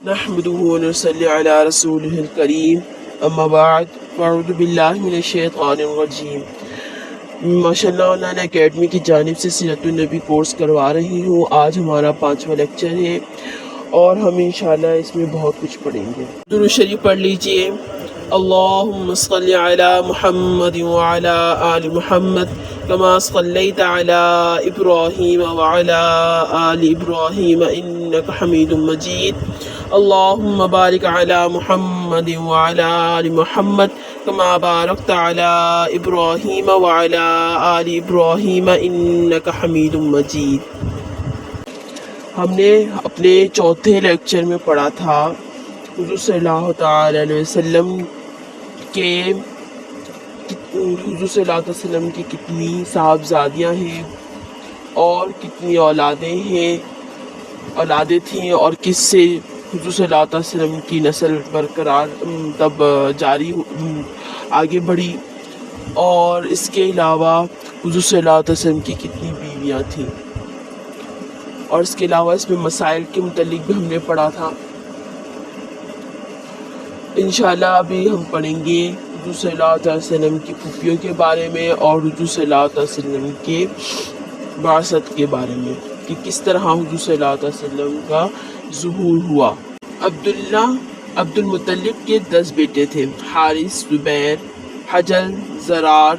نحمده ونصلي على رسوله الكريم اما بعد فاعوذ باللہ من الشیطان الرجیم۔ ماشاءاللہ آن لائن اکیڈمی کی جانب سے سیرت النبی کورس کروا رہی ہوں۔ آج ہمارا 5واں لیکچر ہے اور ہم انشاءاللہ اس میں بہت کچھ پڑھیں گے۔ درود شریف پڑھ لیجئے۔ اللہم صلی علی محمد وعلی آل محمد کما صلیت علی ابراہیم وعلی آل ابراہیم انک حمید مجید۔ اللہم بارک علی محمد وعلی آل محمد کما بارکت علی ابراہیم وعلی آل ابراہیم انک حمید مجید۔ ہم نے اپنے چوتھے لیکچر میں پڑھا تھا حضور صلی اللہ تعالی علیہ وسلم کی کتنی صاحبزادیاں ہیں اور کتنی اولادیں تھیں اور کس سے حضور صلی اللہ علیہ وسلم کی نسل برقرار تب جاری آگے بڑھی، اور اس کے علاوہ حضور صلی اللہ علیہ وسلم کی کتنی بیویاں تھیں، اور اس کے علاوہ اس میں مسائل کے متعلق بھی ہم نے پڑھا تھا۔ انشاءاللہ ابھی ہم پڑھیں گے حضور صلی اللہ علیہ وسلم کی پھوپھیوں کے بارے میں اور حضور صلی اللہ علیہ وسلم کے بعثت کے بارے میں کہ کس طرح حضور صلی اللہ علیہ وسلم کا ظہور ہوا۔ عبد المطلب کے 10 بیٹے تھے: حارث، زبیر، حجل، زرار،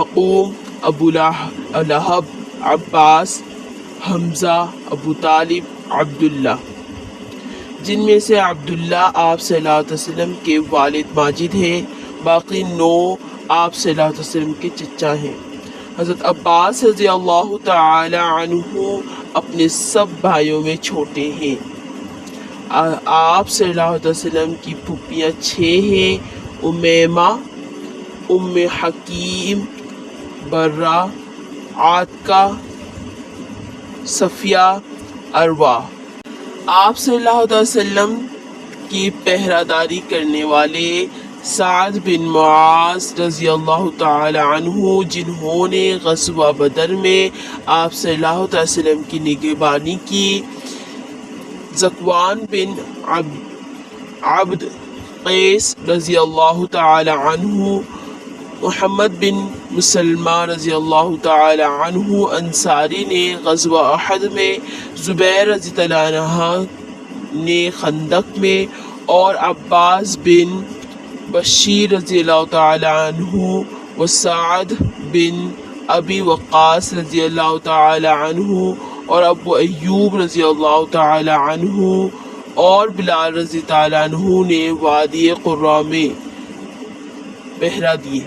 مقوم، ابو لہب، عباس، حمزہ، ابو طالب، عبداللہ، جن میں سے عبداللہ آپ صلی اللہ علیہ وسلم کے والد ماجد ہیں، باقی 9 آپ صلی اللہ علیہ وسلم کے چچا ہیں۔ حضرت عباس رضی اللہ تعالی عنہ اپنے سب بھائیوں میں چھوٹے ہیں۔ آپ صلی اللہ علیہ وسلم کی پھوپھیاں 6 ہیں: امیمہ، ام حکیم، برہ، عاتکہ، صفیہ، عروہ۔ آپ صلی اللہ علیہ وسلم کی پہرہ داری کرنے والے سعد بن معاذ رضی اللہ تعالی عنہ، جنہوں نے غزوہ بدر میں آپ صلی اللہ علیہ وسلم کی نگہبانی کی، ذکوان بن عبد قیس رضی اللہ تعالی عنہ، محمد بن مسلمہ رضی اللہ تعالی عنہ انصاری نے غزوہ احد میں، زبیر رضی اللہ عنہ نے خندق میں، اور عباس بن بشیر رضی اللہ تعالی عنہ و سعد بن ابی وقاص رضی اللہ تعالی عنہ اور ابو ایوب رضی اللہ تعالی عنہ اور بلال رضی تعالی عنہ نے وادی قرہ میں پہرہ دیے۔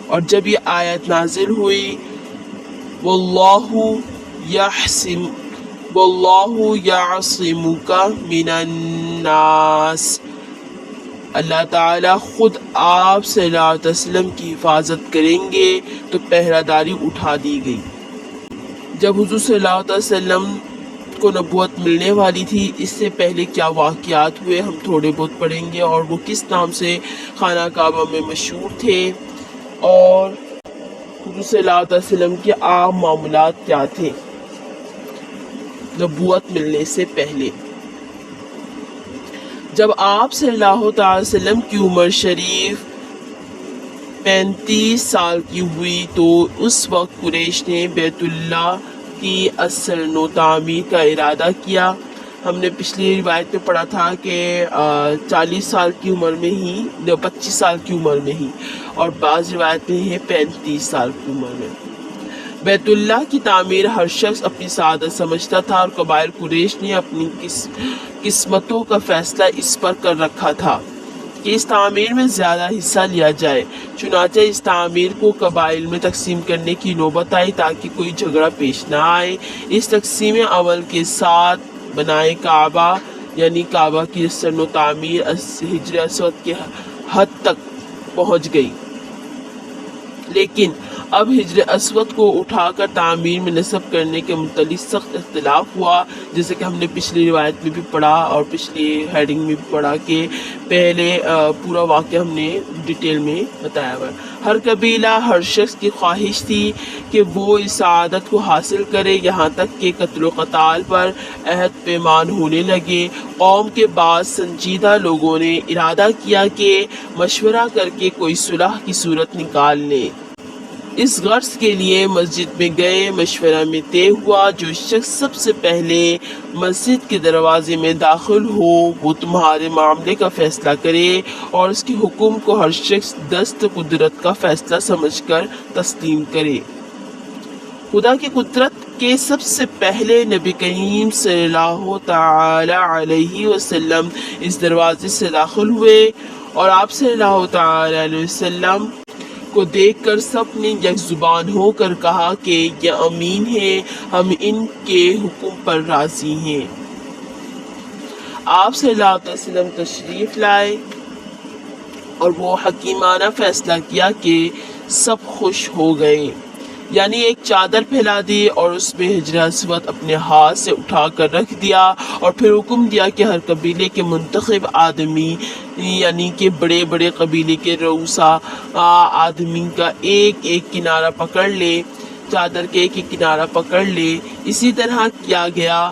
اور جب یہ آیت نازل ہوئی واللہ یعصمک من الناس، اللہ تعالیٰ خود آپ صلی اللہ علیہ وسلم کی حفاظت کریں گے، تو پہرہ داری اٹھا دی گئی۔ جب حضور صلی اللہ علیہ وسلم کو نبوت ملنے والی تھی، اس سے پہلے کیا واقعات ہوئے ہم تھوڑے بہت پڑھیں گے، اور وہ کس نام سے خانہ کعبہ میں مشہور تھے، اور حضور صلی اللہ علیہ وسلم کے عام معاملات کیا تھے نبوت ملنے سے پہلے۔ جب آپ صلی اللہ تعالی وسلم کی عمر شریف 35 سال کی ہوئی تو اس وقت قریش نے بیت اللہ کی اثر و تعمیر کا ارادہ کیا۔ ہم نے پچھلی روایت میں پڑھا تھا کہ 40 سال کی عمر میں ہی، 25 سال کی عمر میں ہی، اور بعض روایت میں ہے 35 سال کی عمر میں۔ بیت اللہ کی تعمیر ہر شخص اپنی سعادت سمجھتا تھا، اور قبائل قریش نے اپنی قسمتوں کا فیصلہ اس پر کر رکھا تھا کہ اس تعمیر میں زیادہ حصہ لیا جائے۔ چنانچہ اس تعمیر کو قبائل میں تقسیم کرنے کی نوبت آئی تاکہ کوئی جھگڑا پیش نہ آئے۔ اس تقسیم عمل کے ساتھ بنائے کعبہ یعنی کعبہ کی حسن و تعمیر حجر اسود کے حد تک پہنچ گئی، لیکن اب حجر اسود کو اٹھا کر تعمیر میں نصب کرنے کے متعلق سخت اختلاف ہوا، جیسے کہ ہم نے پچھلی روایت میں بھی پڑھا اور پچھلی ہیڈنگ میں بھی پڑھا کہ پہلے پورا واقعہ ہم نے ڈیٹیل میں بتایا ہوا ہے۔ ہر قبیلہ، ہر شخص کی خواہش تھی کہ وہ اس سعادت کو حاصل کرے، یہاں تک کہ قتل و قتال پر عہد پیمان ہونے لگے۔ قوم کے بعض سنجیدہ لوگوں نے ارادہ کیا کہ مشورہ کر کے کوئی صلح کی صورت نکال لیں۔ اس غرض کے لیے مسجد میں گئے، مشورہ میں طے ہوا جو شخص سب سے پہلے مسجد کے دروازے میں داخل ہو وہ تمہارے معاملے کا فیصلہ کرے اور اس کے حکم کو ہر شخص دست قدرت کا فیصلہ سمجھ کر تسلیم کرے۔ خدا کی قدرت کے سب سے پہلے نبی کریم صلی اللہ تعالی علیہ وسلم اس دروازے سے داخل ہوئے اور آپ صلی اللہ تعالی علیہ وسلم کو دیکھ کر سب نے یک زبان ہو کر کہا کہ یہ امین ہیں، ہم ان کے حکم پر راضی ہیں۔ آپ صلی اللہ علیہ وسلم تشریف لائے اور وہ حکیمانہ فیصلہ کیا کہ سب خوش ہو گئے، یعنی ایک چادر پھیلا دی اور اس میں حجر اسود اپنے ہاتھ سے اٹھا کر رکھ دیا اور پھر حکم دیا کہ ہر قبیلے کے منتخب آدمی، یعنی کہ بڑے بڑے قبیلے کے رؤسا آدمی کا ایک ایک کنارہ پکڑ لے، چادر کے ایک ایک کنارہ پکڑ لے۔ اسی طرح کیا گیا۔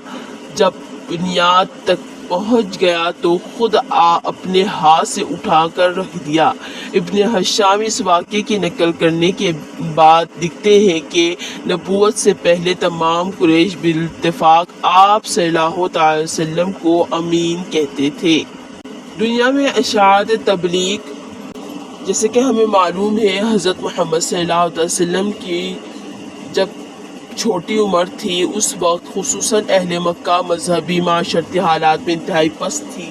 جب بنیاد تک پہنچ گیا تو خود اپنے ہاتھ سے اٹھا کر رکھ دیا۔ ابن ہشام اس واقعے کی نقل کرنے کے بعد لکھتے ہیں کہ نبوت سے پہلے تمام قریش بالاتفاق آپ صلی اللہ تعالی وسلم کو امین کہتے تھے۔ دنیا میں اشاعت تبلیغ جیسے کہ ہمیں معلوم ہے حضرت محمد صلی اللہ علیہ وسلم کی جب چھوٹی عمر تھی اس وقت خصوصاً اہل مکہ مذہبی معاشرتی حالات میں انتہائی پست تھی،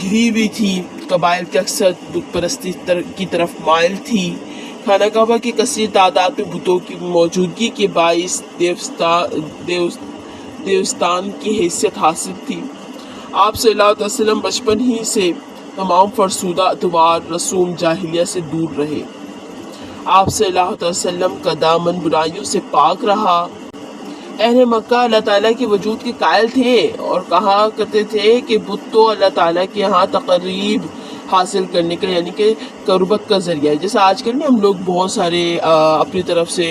گری ہوئی تھی، قبائل کے اکثر بت پرستی کی طرف مائل تھی۔ خانہ کعبہ کی کثیر تعداد میں بتوں کی موجودگی کے باعث دیوستان کی حیثیت حاصل تھی۔ آپ صلی اللہ علیہ وسلم بچپن ہی سے تمام فرسودہ اطوار رسوم جاہلیہ سے دور رہے۔ آپ صلی اللہ علیہ وسلم کا دامن برائیوں سے پاک رہا۔ اہل مکہ اللہ تعالیٰ کے وجود کے قائل تھے اور کہا کرتے تھے کہ بت تو اللہ تعالیٰ کے یہاں تقریب حاصل کرنے کا یعنی کہ قربت کا ذریعہ ہے۔ جیسے آج کل ہم لوگ بہت سارے اپنی طرف سے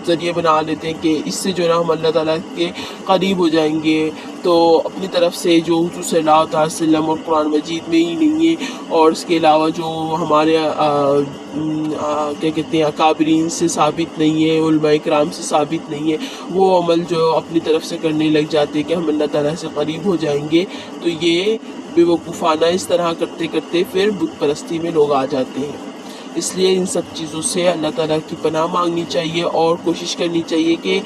ذریعے بنا لیتے ہیں کہ اس سے جو ہے نا ہم اللہ تعالیٰ کے قریب ہو جائیں گے، تو اپنی طرف سے جو حضور صلی اللہ علیہ وسلم اور قرآن مجید میں ہی نہیں ہے اور اس کے علاوہ جو ہمارے کیا کہتے ہیں اکابرین سے ثابت نہیں ہے، علماء کرام سے ثابت نہیں ہے، وہ عمل جو اپنی طرف سے کرنے لگ جاتے ہیں کہ ہم اللہ تعالیٰ سے قریب ہو جائیں گے، تو یہ بے وقوفانہ اس طرح کرتے کرتے پھر بت پرستی میں لوگ آ جاتے ہیں۔ اس لیے ان سب چیزوں سے اللہ تعالیٰ کی پناہ مانگنی چاہیے اور کوشش کرنی چاہیے کہ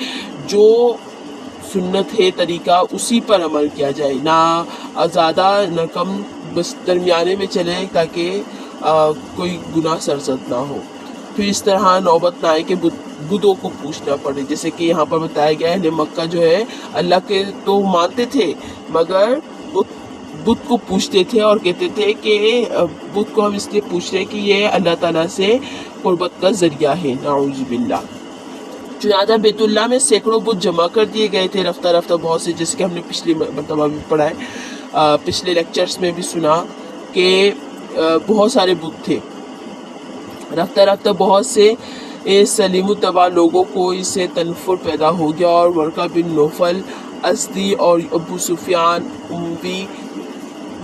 جو سنت ہے طریقہ اسی پر عمل کیا جائے، نہ زیادہ نہ کم، بس درمیانے میں چلیں تاکہ کوئی گناہ سرزد نہ ہو۔ پھر اس طرح نوبت نہ آئے کہ بدھوں کو پوچھنا پڑے، جیسے کہ یہاں پر بتایا گیا اہل مکہ جو ہے اللہ کے تو مانتے تھے مگر بدھ کو پوچھتے تھے اور کہتے تھے کہ بدھ کو ہم اس لیے پوچھ رہے کہ یہ اللہ تعالیٰ سے قربت کا ذریعہ ہے، نعوذ باللہ۔ چنانچہ بیت اللہ میں سینکڑوں بت جمع کر دیے گئے تھے رفتہ رفتہ بہت سے، جیسے کہ ہم نے پچھلی مرتبہ بھی پڑھا ہے، پچھلے لیکچرز میں بھی سنا کہ بہت سارے بت تھے۔ رفتہ رفتہ بہت سے سلیم الطبع لوگوں کو اس سے تنفر پیدا ہو گیا اور ورقہ بن نوفل ازدی اور ابو سفیان اموی،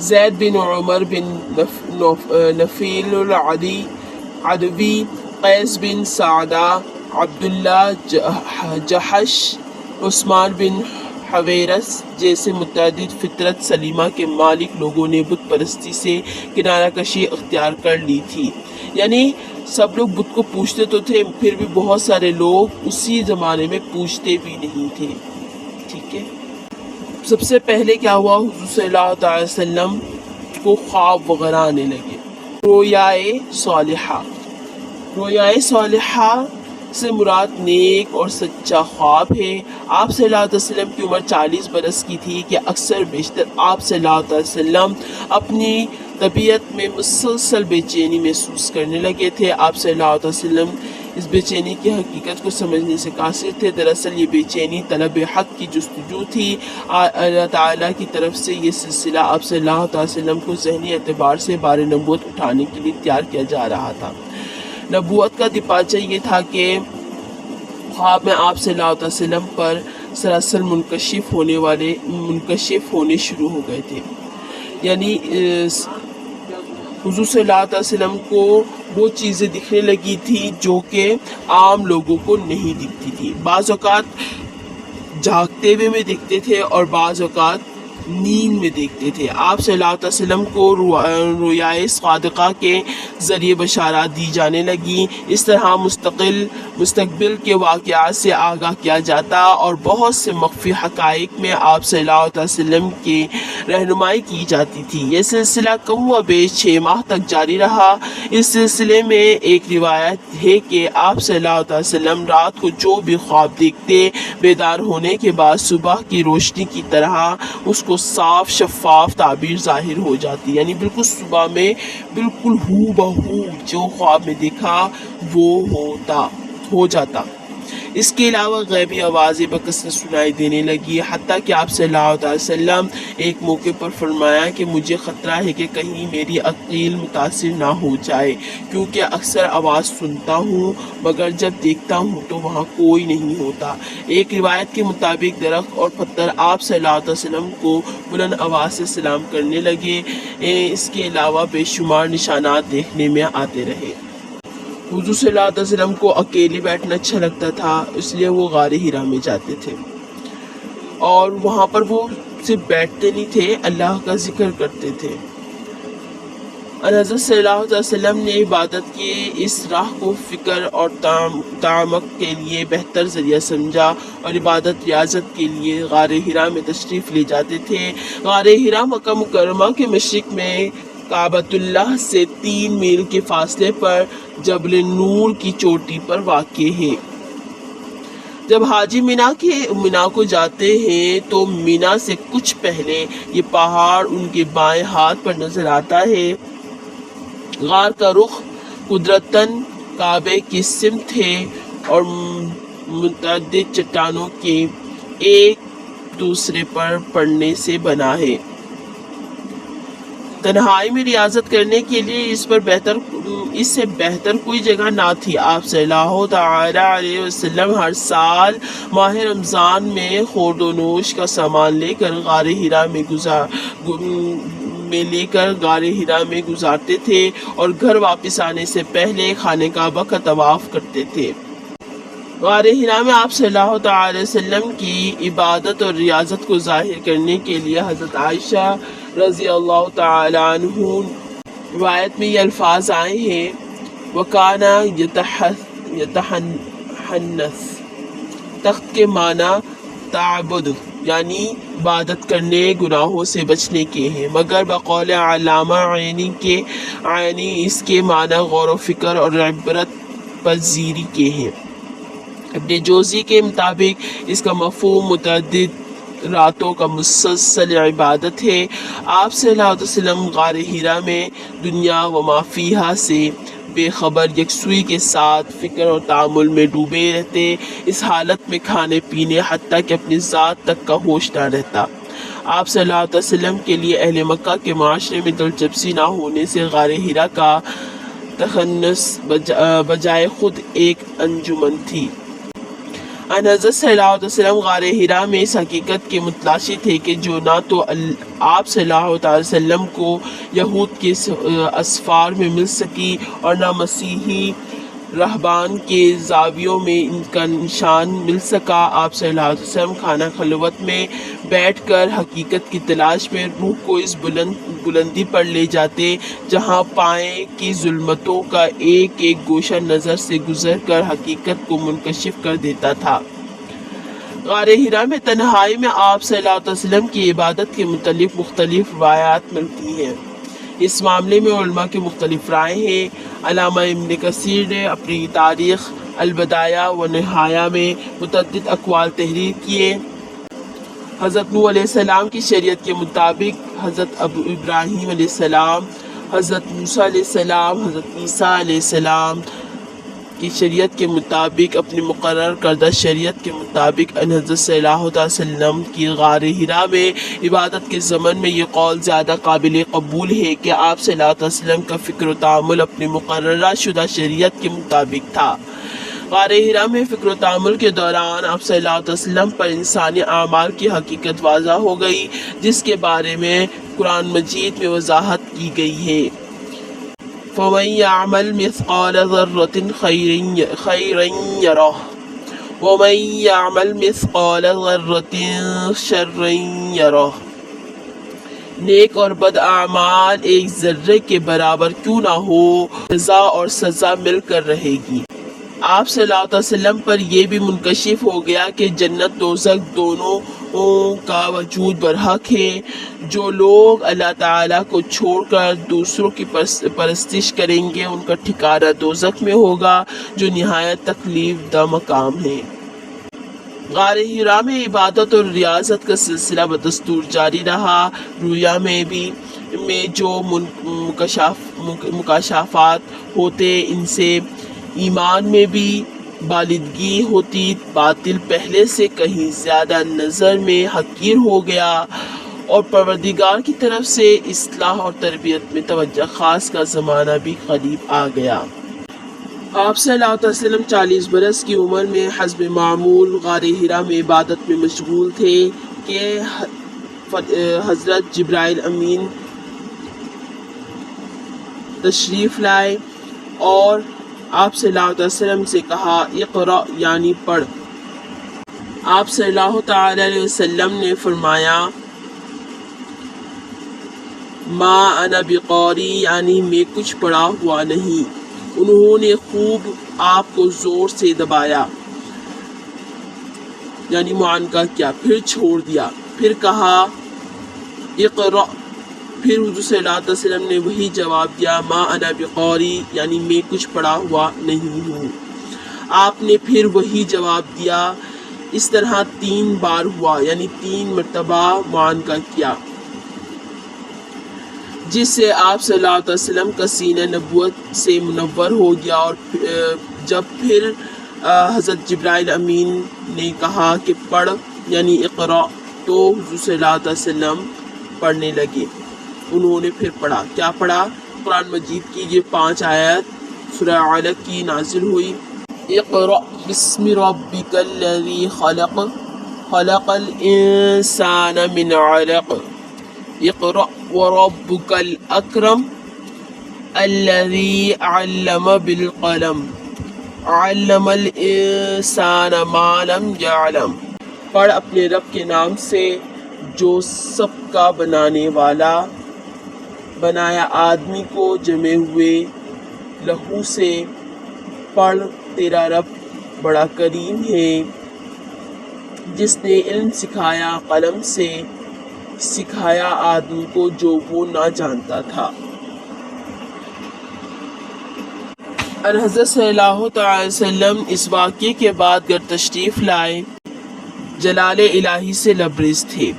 زید بن عمر بن نفیل العدوی، قیس بن سعدہ، عبداللہ جحش، عثمان بن حویرس جیسے متعدد فطرت سلیمہ کے مالک لوگوں نے بت پرستی سے کنارہ کشی اختیار کر لی تھی۔ یعنی سب لوگ بت کو پوچھتے تو تھے، پھر بھی بہت سارے لوگ اسی زمانے میں پوچھتے بھی نہیں تھے۔ ٹھیک ہے، سب سے پہلے کیا ہوا، حضور صلی اللہ تعالی وسلم کو خواب وغیرہ آنے لگے، رویائے صالحہ۔ رویائے صالحہ سے مراد نیک اور سچا خواب ہے۔ آپ صلی اللہ علیہ وسلم کی عمر 40 برس کی تھی کہ اکثر بیشتر آپ صلی اللہ علیہ وسلم اپنی طبیعت میں مسلسل بے چینی محسوس کرنے لگے تھے۔ آپ صلی اللہ علیہ وسلم اس بے چینی کی حقیقت کو سمجھنے سے قاصر تھے۔ دراصل یہ بے چینی طلب حق کی جستجو تھی۔ اللہ تعالیٰ کی طرف سے یہ سلسلہ آپ صلی اللہ علیہ وسلم کو ذہنی اعتبار سے بار نبوت اٹھانے کے لیے تیار کیا جا رہا تھا۔ نبوت کا دیباچہ یہ تھا کہ خواب میں آپ صلی اللہ علیہ وسلم پر سراسر منکشف ہونے شروع ہو گئے تھے، یعنی حضور صلی اللہ علیہ وسلم کو وہ چیزیں دکھنے لگی تھی جو کہ عام لوگوں کو نہیں دکھتی تھی۔ بعض اوقات جاگتے ہوئے میں دیکھتے تھے اور بعض اوقات نیند میں دیکھتے تھے۔ آپ صلی اللہ علیہ وسلم کو رویائے صادقہ کے ذریعے بشارات دی جانے لگیں۔ اس طرح مستقبل کے واقعات سے آگاہ کیا جاتا اور بہت سے مخفی حقائق میں آپ صلی اللہ علیہ وسلم کی رہنمائی کی جاتی تھی۔ یہ سلسلہ کم و بیش 6 ماہ تک جاری رہا۔ اس سلسلے میں ایک روایت ہے کہ آپ صلی اللہ علیہ وسلم رات کو جو بھی خواب دیکھتے، بیدار ہونے کے بعد صبح کی روشنی کی طرح اس کو صاف شفاف تعبیر ظاہر ہو جاتی، یعنی بالکل صبح میں بالکل ہو بہو جو خواب میں دیکھا وہ ہو جاتا۔ اس کے علاوہ غیبی آوازیں بکثرت سنائی دینے لگی، حتیٰ کہ آپ صلی اللہ علیہ وسلم ایک موقع پر فرمایا کہ مجھے خطرہ ہے کہ کہیں میری عقل متاثر نہ ہو جائے، کیونکہ اکثر آواز سنتا ہوں مگر جب دیکھتا ہوں تو وہاں کوئی نہیں ہوتا۔ ایک روایت کے مطابق درخت اور پتھر آپ صلی اللہ علیہ وسلم کو بلند آواز سے سلام کرنے لگے۔ اس کے علاوہ بے شمار نشانات دیکھنے میں آتے رہے۔ حضور صلی اللہ علیہ وسلم کو اکیلے بیٹھنا اچھا لگتا تھا، اس لیے وہ غار حرا میں جاتے تھے اور وہاں پر وہ صرف بیٹھتے نہیں تھے، اللہ کا ذکر کرتے تھے۔ حضرت صلی اللہ علیہ وسلم نے عبادت کی اس راہ کو فکر اور تعمق کے لیے بہتر ذریعہ سمجھا اور عبادت ریاضت کے لیے غار حرا میں تشریف لے جاتے تھے۔ غار حرا مکہ مکرمہ کے مشرق میں کعبۃ اللہ سے 3 میل کے فاصلے پر جبل نور کی چوٹی پر واقع ہے۔ جب حاجی مینا کو جاتے ہیں تو مینا سے کچھ پہلے یہ پہاڑ ان کے بائیں ہاتھ پر نظر آتا ہے۔ غار کا رخ قدرتاً کعبے کی سمت ہے اور متعدد چٹانوں کے ایک دوسرے پر پڑنے سے بنا ہے۔ تنہائی میں ریاضت کرنے کے لیے اس سے بہتر کوئی جگہ نہ تھی۔ آپ صلی اللہ تعالی علیہ وسلم ہر سال ماہ رمضان میں خورد و نوش کا سامان لے کر غار حرا میں گزارتے تھے اور گھر واپس آنے سے پہلے خانہ کعبہ کا طواف کرتے تھے۔ غار حرا میں آپ صلی اللہ تعالی وسلم کی عبادت اور ریاضت کو ظاہر کرنے کے لیے حضرت عائشہ رضی اللہ تعالی عنہ روایت میں یہ الفاظ آئے ہیں، وَكَانَ يَتَحَنَّث۔ تخت کے معنی تعبد یعنی عبادت کرنے، گناہوں سے بچنے کے ہیں، مگر بقول علامہ عینی اس کے معنی غور و فکر اور عبرت پذیری کے ہیں۔ ابن جوزی کے مطابق اس کا مفہوم متعدد راتوں کا مسلسل عبادت ہے۔ آپ صلی اللہ علیہ وسلم غار حرا میں دنیا و ما فیہا سے بے خبر یکسوئی کے ساتھ فکر اور تعامل میں ڈوبے رہتے۔ اس حالت میں کھانے پینے حتیٰ کہ اپنی ذات تک کا ہوش نہ رہتا۔ آپ صلی اللہ علیہ وسلم کے لیے اہل مکہ کے معاشرے میں دلچسپی نہ ہونے سے غار حرا کا تخنث بجائے خود ایک انجمن تھی۔ حضرت صلی اللہ علیہ وسلم غار حرا میں اس حقیقت کے متلاشی تھے کہ جو نہ تو آپ صلی اللہ علیہ وسلم کو یہود کے اسفار میں مل سکی اور نہ مسیحی رہبان کے زاویوں میں ان کا نشان مل سکا۔ آپ صلی اللہ علیہ وسلم خانہ خلوت میں بیٹھ کر حقیقت کی تلاش میں روح کو اس بلندی پر لے جاتے جہاں پائیں کی ظلمتوں کا ایک ایک گوشہ نظر سے گزر کر حقیقت کو منکشف کر دیتا تھا۔ غار حرا میں تنہائی میں آپ صلی اللہ علیہ وسلم کی عبادت کے متعلق مختلف روایات ملتی ہیں۔ اس معاملے میں علماء کی مختلف رائے ہیں۔ علامہ ابن کثیر نے اپنی تاریخ البدایہ و نہایہ میں متعدد اقوال تحریر کیے۔ حضرت نوح علیہ السلام کی شریعت کے مطابق حضرت ابراہیم علیہ السلام، حضرت موسیٰ علیہ السلام، حضرت عیسیٰ علیہ السلام کہ شریعت کے مطابق، اپنی مقرر کردہ شریعت کے مطابق حضرت صلی اللہ علیہ وسلم کی غار حرا میں عبادت کے زمن میں یہ قول زیادہ قابل قبول ہے کہ آپ صلی اللہ علیہ وسلم کا فکر و تعامل اپنی مقررہ شدہ شریعت کے مطابق تھا۔ غار حرا میں فکر و تعامل کے دوران آپ صلی اللہ علیہ وسلم پر انسانی اعمال کی حقیقت واضح ہو گئی، جس کے بارے میں قرآن مجید میں وضاحت کی گئی ہے۔ فَمَن يَعْمَلْ مِثْقَالَ ذَرَّةٍ خَيْرًا يَرَهُ وَمَن يَعْمَلْ مِثْقَالَ ذَرَّةٍ شَرًّا يَرَهُ۔ نیک اور بد اعمال ایک ذرے کے برابر کیوں نہ ہو، جزا اور سزا مل کر رہے گی۔ آپ صلی اللہ علیہ وسلم پر یہ بھی منکشف ہو گیا کہ جنت دوزخ دونوں کا وجود برحق ہے۔ جو لوگ اللہ تعالیٰ کو چھوڑ کر دوسروں کی پرستش کریں گے ان کا ٹھکانہ دوزخ میں ہوگا، جو نہایت تکلیف دہ مقام ہے۔ غار حرا میں عبادت اور ریاضت کا سلسلہ بدستور جاری رہا۔ رویا میں جو مکاشفات ہوتے ان سے ایمان میں بھی بالادگی ہوتی، باطل پہلے سے کہیں زیادہ نظر میں حقیر ہو گیا اور پروردگار کی طرف سے اصلاح اور تربیت میں توجہ خاص کا زمانہ بھی قریب آ گیا۔ آپ صلی اللہ علیہ وسلم 40 برس کی عمر میں حسب معمول غار حرا میں عبادت میں مشغول تھے کہ حضرت جبرائیل امین تشریف لائے اور آپ صلی اللہ علیہ وسلم سے کہا اقرأ یعنی پڑھ۔ آپ صلی اللہ تعالی علیہ وسلم نے فرمایا ما انا بقاری یعنی میں کچھ پڑھا ہوا نہیں۔ انہوں نے خوب آپ کو زور سے دبایا یعنی معانقہ کیا، پھر چھوڑ دیا، پھر کہا اقرأ، پھر حضور صلی اللہ علیہ وسلم نے وہی جواب دیا ما انا بقاری یعنی میں کچھ پڑھا ہوا نہیں ہوں۔ آپ نے پھر وہی جواب دیا۔ اس طرح 3 بار ہوا یعنی 3 مرتبہ معانقہ کیا، جس سے آپ صلی اللہ علیہ وسلم کا سینہ نبوت سے منور ہو گیا۔ اور جب پھر حضرت جبرائیل امین نے کہا کہ پڑھ یعنی اقرأ، تو حضور صلی اللہ علیہ وسلم پڑھنے لگے۔ انہوں نے پھر پڑھا۔ کیا پڑھا؟ قرآن مجید کی یہ 5 آیات سورہ علق کی نازل ہوئی۔ اقرأ بسم ربک الذی خلق خلق الانسان من علق اقرأ وربک الاکرم الذی علم بالقلم علم الانسان ما لم یعلم۔ پڑھ اپنے رب کے نام سے جو سب کا بنانے والا، بنایا آدمی کو جمے ہوئے لہو سے۔ پڑھ تیرا رب بڑا کریم ہے، جس نے علم سکھایا، قلم سے سکھایا آدمی کو جو وہ نہ جانتا تھا۔ حضرت صلی اللہ تعالی وسلم اس واقعے کے بعد گھر تشریف لائے، جلال الہی سے لبریز تھے۔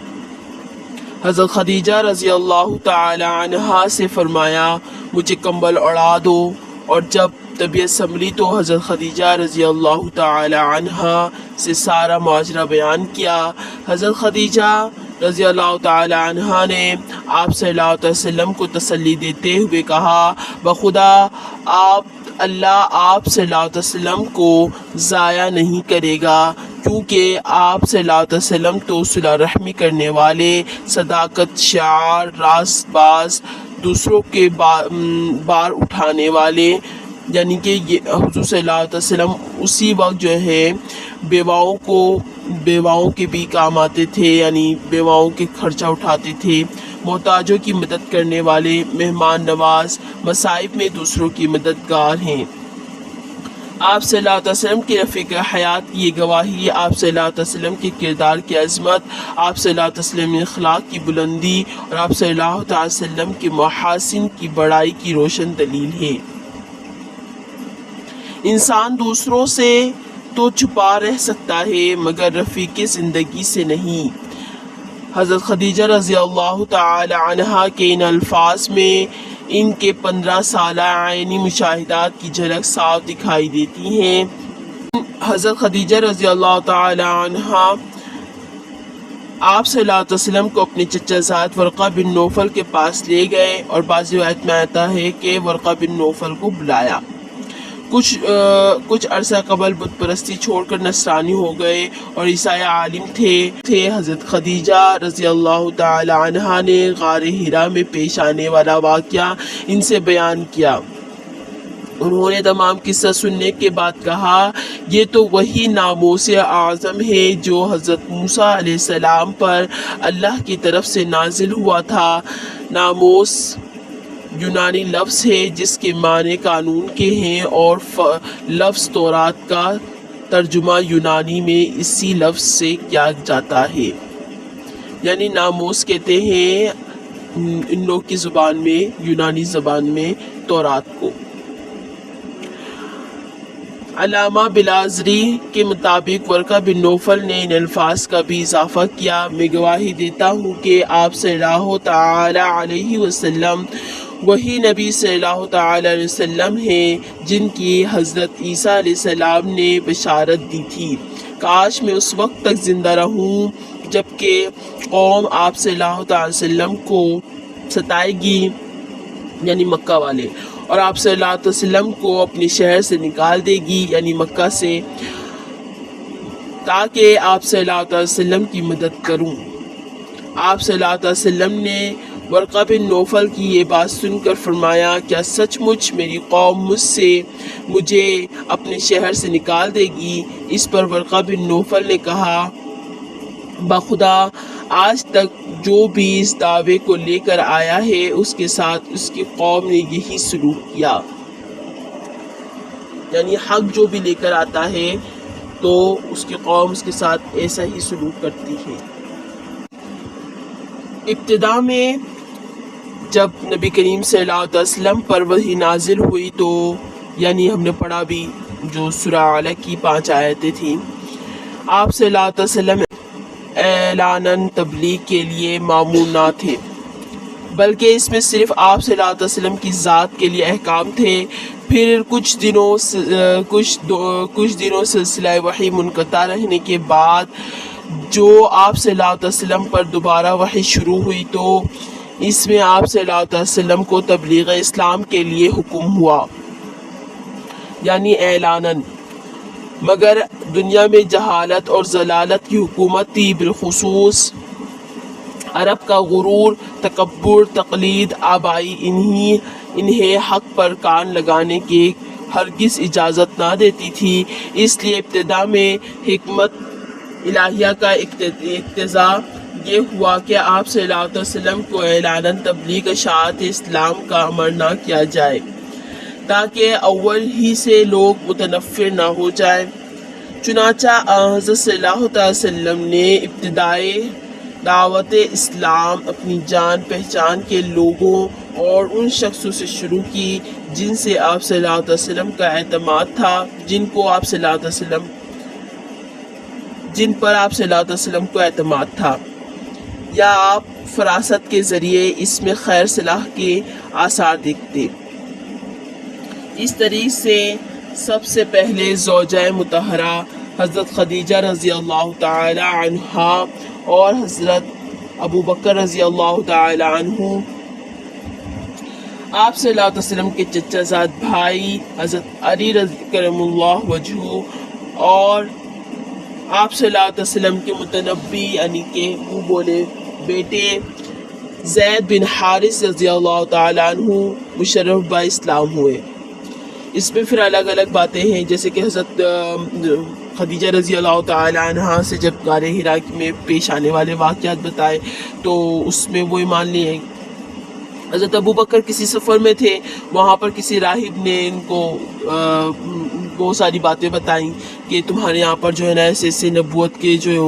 حضرت خدیجہ رضی اللہ تعالی عنہا سے فرمایا مجھے کمبل اڑا دو، اور جب طبیعت سنبھلی تو حضرت خدیجہ رضی اللہ تعالی عنہا سے سارا ماجرا بیان کیا۔ حضرت خدیجہ رضی اللہ تعالی عنہا نے آپ صلی اللہ علیہ وسلم کو تسلی دیتے ہوئے کہا بخدا اللہ آپ صلی اللہ علیہ وسلم کو ضائع نہیں کرے گا، کیونکہ آپ صلی اللہ علیہ وسلم تو صلہ رحمی کرنے والے، صداقت شعار، راست باز، دوسروں کے بار اٹھانے والے، یعنی کہ یہ حضور صلی اللہ علیہ وسلم اسی وقت جو ہے بیواؤں کے بھی کام آتے تھے، یعنی بیواؤں کے خرچہ اٹھاتے تھے، محتاجوں کی مدد کرنے والے، مہمان نواز، مصائب میں دوسروں کی مددگار ہیں۔ آپ صلی اللہ علیہ وسلم کے رفیق حیات کی یہ گواہی، آپ صلی اللہ علیہ وسلم کے کردار کی عظمت، آپ صلی اللہ علیہ وسلم کے اخلاق کی بلندی اور آپ صلی اللہ علیہ وسلم کے محاسن کی بڑائی کی روشن دلیل ہے۔ انسان دوسروں سے تو چھپا رہ سکتا ہے مگر رفیق زندگی سے نہیں۔ حضرت خدیجہ رضی اللہ تعالی عنہا کے ان الفاظ میں ان کے 15 سالہ عینی مشاہدات کی جھلک صاف دکھائی دیتی ہیں۔ حضرت خدیجہ رضی اللہ تعالی عنہا آپ صلی اللہ علیہ وسلم کو اپنے چچا زاد ورقہ بن نوفل کے پاس لے گئے اور بعض روایت میں آتا ہے کہ ورقہ بن نوفل کو بلایا۔ کچھ عرصہ قبل بت پرستی چھوڑ کر نصرانی ہو گئے اور عیسائی عالم تھے۔ حضرت خدیجہ رضی اللہ تعالی عنہا نے غار حرا میں پیش آنے والا واقعہ ان سے بیان کیا۔ انہوں نے تمام قصہ سننے کے بعد کہا، یہ تو وہی ناموس اعظم ہے جو حضرت موسیٰ علیہ السلام پر اللہ کی طرف سے نازل ہوا تھا۔ ناموس یونانی لفظ ہے جس کے معنی قانون کے ہیں اور لفظ تورات کا ترجمہ یونانی میں اسی لفظ سے کیا جاتا ہے، یعنی ناموس کہتے ہیں ان لوگ کی زبان میں، یونانی زبان میں تورات کو۔ علامہ بلازری کے مطابق ورقہ بن نوفل نے ان الفاظ کا بھی اضافہ کیا، میں گواہی دیتا ہوں کہ آپ صلی اللہ تعالی علیہ وسلم وہی نبی صلی اللہ تعالی علیہ وسلم ہیں جن کی حضرت عیسیٰ علیہ السلام نے بشارت دی تھی۔ کاش میں اس وقت تک زندہ رہوں جبکہ قوم آپ صلی اللہ تعالی وسلم کو ستائے گی، یعنی مکہ والے، اور آپ صلی اللہ علیہ وسلم کو اپنے شہر سے نکال دے گی، یعنی مکہ سے، تاکہ آپ صلی اللہ علیہ وسلم کی مدد کروں۔ آپ صلی اللہ علیہ وسلم نے ورقہ بن نوفل کی یہ بات سن کر فرمایا، کیا سچ مچ میری قوم مجھے اپنے شہر سے نکال دے گی؟ اس پر ورقہ بن نوفل نے کہا، بخدا آج تک جو بھی اس دعوے کو لے کر آیا ہے اس کے ساتھ اس کی قوم نے یہی سلوک کیا، یعنی حق جو بھی لے کر آتا ہے تو اس کی قوم اس کے ساتھ ایسا ہی سلوک کرتی ہے۔ ابتدا میں جب نبی کریم صلی اللہ علیہ وسلم پر وحی نازل ہوئی تو یعنی ہم نے پڑھا بھی جو سورہ اعلیٰ کی 5 آیتیں تھیں، آپ صلی اللہ علیہ وسلم اعلاناً تبلیغ کے لیے معمول نہ تھے، بلکہ اس میں صرف آپ صلی اللہ علیہ وسلم کی ذات کے لیے احکام تھے۔ پھر کچھ دنوں سلسلہ وحی منقطع رہنے کے بعد جو آپ صلی اللہ علیہ وسلم پر دوبارہ وحی شروع ہوئی تو اس میں آپ صلی اللہ علیہ وسلم کو تبلیغ اسلام کے لیے حکم ہوا، یعنی اعلاناً، مگر دنیا میں جہالت اور ضلالت کی حکومت تھی، بالخصوص عرب کا غرور، تکبر، تقلید آبائی انہیں حق پر کان لگانے کی ہرگز اجازت نہ دیتی تھی۔ اس لیے ابتدا میں حکمت الہیہ کا اقتضا یہ ہوا کہ آپ صلی اللہ علیہ وسلم کو اعلاناً تبلیغ اشاعت اسلام کا امر نہ کیا جائے تاکہ اول ہی سے لوگ متنفر نہ ہو جائیں۔ چنانچہ حضرت صلی اللہ علیہ وسلم نے ابتدائی دعوت اسلام اپنی جان پہچان کے لوگوں اور ان شخصوں سے شروع کی جن سے آپ صلی اللہ علیہ وسلم کا اعتماد تھا، جن پر آپ صلی اللہ علیہ وسلم کو اعتماد تھا، یا آپ فراست کے ذریعے اس میں خیر صلاح کے آثار دیکھتے۔ اس طریق سے سب سے پہلے زوجہ مطہرہ حضرت خدیجہ رضی اللہ تعالی عنہا اور حضرت ابو بکر رضی اللہ تعالی عنہ، آپ صلی اللہ علیہ وسلم کے چچا زاد بھائی حضرت علی رضی کرم اللہ وجہہ، اور آپ صلی اللہ علیہ وسلم کے متنبی یعنی کہ منہ بولے بیٹے زید بن حارث رضی اللہ تعالی عنہ مشرف با اسلام ہوئے۔ اس میں پھر الگ الگ باتیں ہیں، جیسے کہ حضرت خدیجہ رضی اللہ تعالی عنہ سے جب غار حرا میں پیش آنے والے واقعات بتائے تو اس میں وہ ایمان لیے۔ حضرت ابو بکر کسی سفر میں تھے، وہاں پر کسی راہب نے ان کو بہت ساری باتیں بتائیں کہ تمہارے یہاں پر جو ہے نا ایسے ایسے نبوت کے جو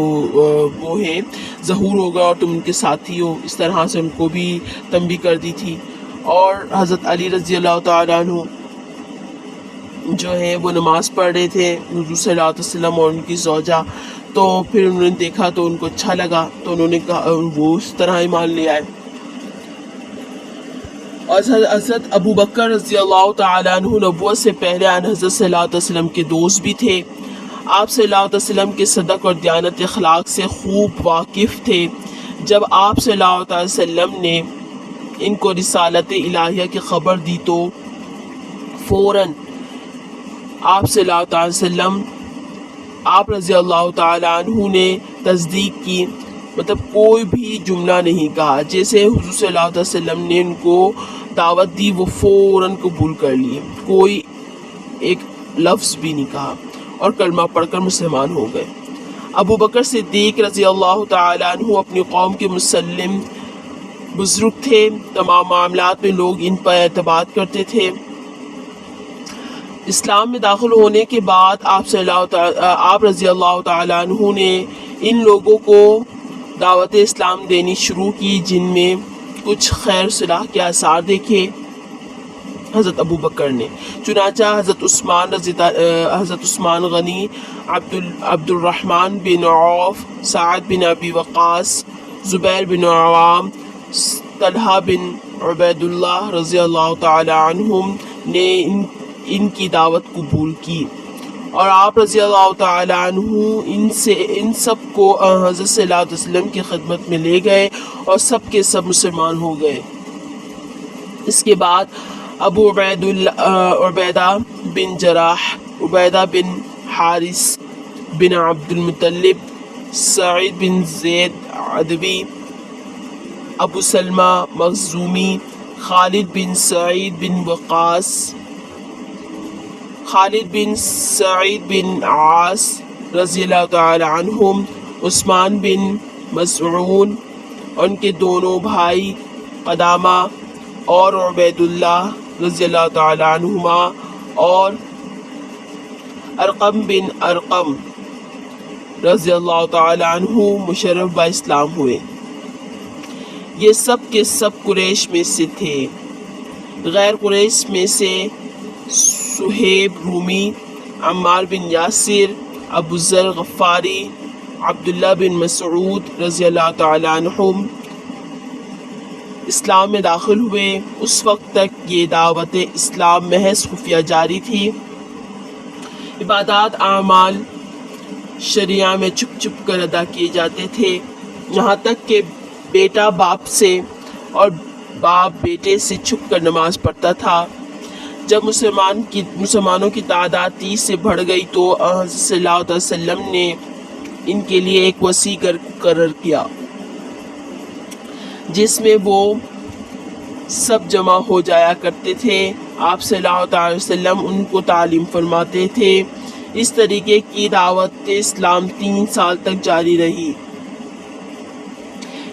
وہ ہیں ظہور ہوگا اور تم ان کے ساتھی ہو، اس طرح سے ان کو بھی تنبیہ کر دی تھی۔ اور حضرت علی رضی اللہ تعالیٰ عنہ جو ہے وہ نماز پڑھ رہے تھے حضور صلی اللہ علیہ وسلم اور ان کی زوجہ، تو پھر انہوں نے دیکھا تو ان کو اچھا لگا تو انہوں نے کہا وہ اس طرح ایمان لے آئے۔ اور حضرت ابو بکر رضی اللہ تعالیٰ عنہ نبوت سے پہلے آن حضرت صلی اللہ علیہ وسلم کے دوست بھی تھے. آپ صلی اللہ علیہ وسلم کے صدق اور دیانت اخلاق سے خوب واقف تھے. جب آپ صلی اللہ علیہ وسلم نے ان کو رسالت الہیہ کی خبر دی تو فوراً آپ صلی اللہ علیہ وسلم آپ رضی اللہ تعالیٰ عنہ نے تصدیق کی. مطلب کوئی بھی جملہ نہیں کہا. جیسے حضور صلی اللہ علیہ وسلم نے ان کو دعوت دی وہ فوراً قبول کر لیے, کوئی ایک لفظ بھی نہیں کہا اور کلمہ پڑھ کر مسلمان ہو گئے. ابو بکر صدیق رضی اللہ تعالیٰ عنہ اپنی قوم کے مسلم بزرگ تھے. تمام معاملات میں لوگ ان پر اعتماد کرتے تھے. اسلام میں داخل ہونے کے بعد آپ رضی اللہ تعالیٰ عنہ نے ان لوگوں کو دعوت اسلام دینی شروع کی جن میں کچھ خیر صلاح کے آثار دیکھے حضرت ابو بکر نے. چنانچہ حضرت عثمان غنی, عبد الرحمن بن عوف, سعد بن ابی وقاص, زبیر بن عوام, طلحہ بن عبید اللہ رضی اللہ تعالی عنہم نے ان کی دعوت قبول کی اور آپ رضی اللہ تعالی عنہ ان سب کو حضرت صلی اللہ علیہ وسلم کی خدمت میں لے گئے اور سب کے سب مسلمان ہو گئے. اس کے بعد ابو عبیدہ بن جراح, عبیدہ بن حارث بن عبد المطلب, سعید بن زید عدوی, ابو سلمہ مخزومی, خالد بن سعید بن وقاص, خالد بن سعید بن عاص رضی اللہ تعالی عنہم, عثمان بن مسعود, ان کے دونوں بھائی قدامہ اور عبید اللہ رضی اللہ تعالی عنہما, اور ارقم بن ارقم رضی اللہ تعالی عنہ مشرف با اسلام ہوئے. یہ سب کے سب قریش میں سے تھے. غیر قریش میں سے سہیب رومی, عمار بن یاسر, ابو ذر غفاری, عبداللہ بن مسعود رضی اللہ تعالی عنہم اسلام میں داخل ہوئے. اس وقت تک یہ دعوت اسلام محض خفیہ جاری تھی. عبادات اعمال شریعہ میں چھپ چھپ کر ادا کیے جاتے تھے, یہاں تک کہ بیٹا باپ سے اور باپ بیٹے سے چھپ کر نماز پڑھتا تھا. جب مسلمانوں کی تعداد 30 سے بڑھ گئی تو حضرت صلی اللہ علیہ وسلم نے ان کے لیے ایک وسیع مقرر کیا جس میں وہ سب جمع ہو جایا کرتے تھے. آپ صلی اللہ علیہ وسلم ان کو تعلیم فرماتے تھے. اس طریقے کی دعوت اسلام 3 سال تک جاری رہی.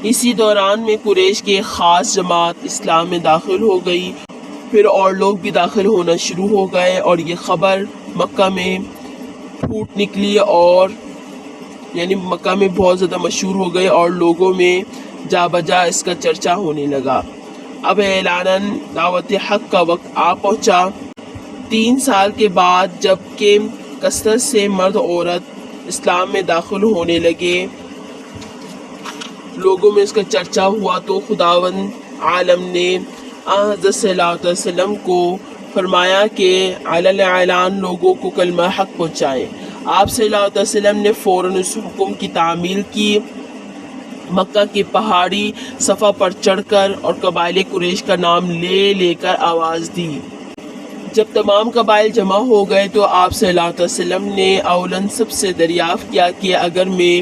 اسی دوران میں قریش کی ایک خاص جماعت اسلام میں داخل ہو گئی. پھر اور لوگ بھی داخل ہونا شروع ہو گئے اور یہ خبر مکہ میں پھوٹ نکلی اور یعنی مکہ میں بہت زیادہ مشہور ہو گئے اور لوگوں میں جا بجا اس کا چرچا ہونے لگا. اب اعلاناً دعوت حق کا وقت آ پہنچا. 3 سال کے بعد جب کہ کثرت سے مرد عورت اسلام میں داخل ہونے لگے, لوگوں میں اس کا چرچا ہوا, تو خداوند عالم نے حضرت صلی اللہ علیہ وسلم کو فرمایا کہ علی اعلان لوگوں کو کلمہ حق پہنچائیں. آپ صلی اللہ علیہ وسلم نے فوراً اس حکم کی تعمیل کی. مکہ کی پہاڑی صفا پر چڑھ کر اور قبائل قریش کا نام لے کر آواز دی. جب تمام قبائل جمع ہو گئے تو آپ صلی اللہ علیہ وسلم نے اولاً سب سے دریافت کیا کہ اگر میں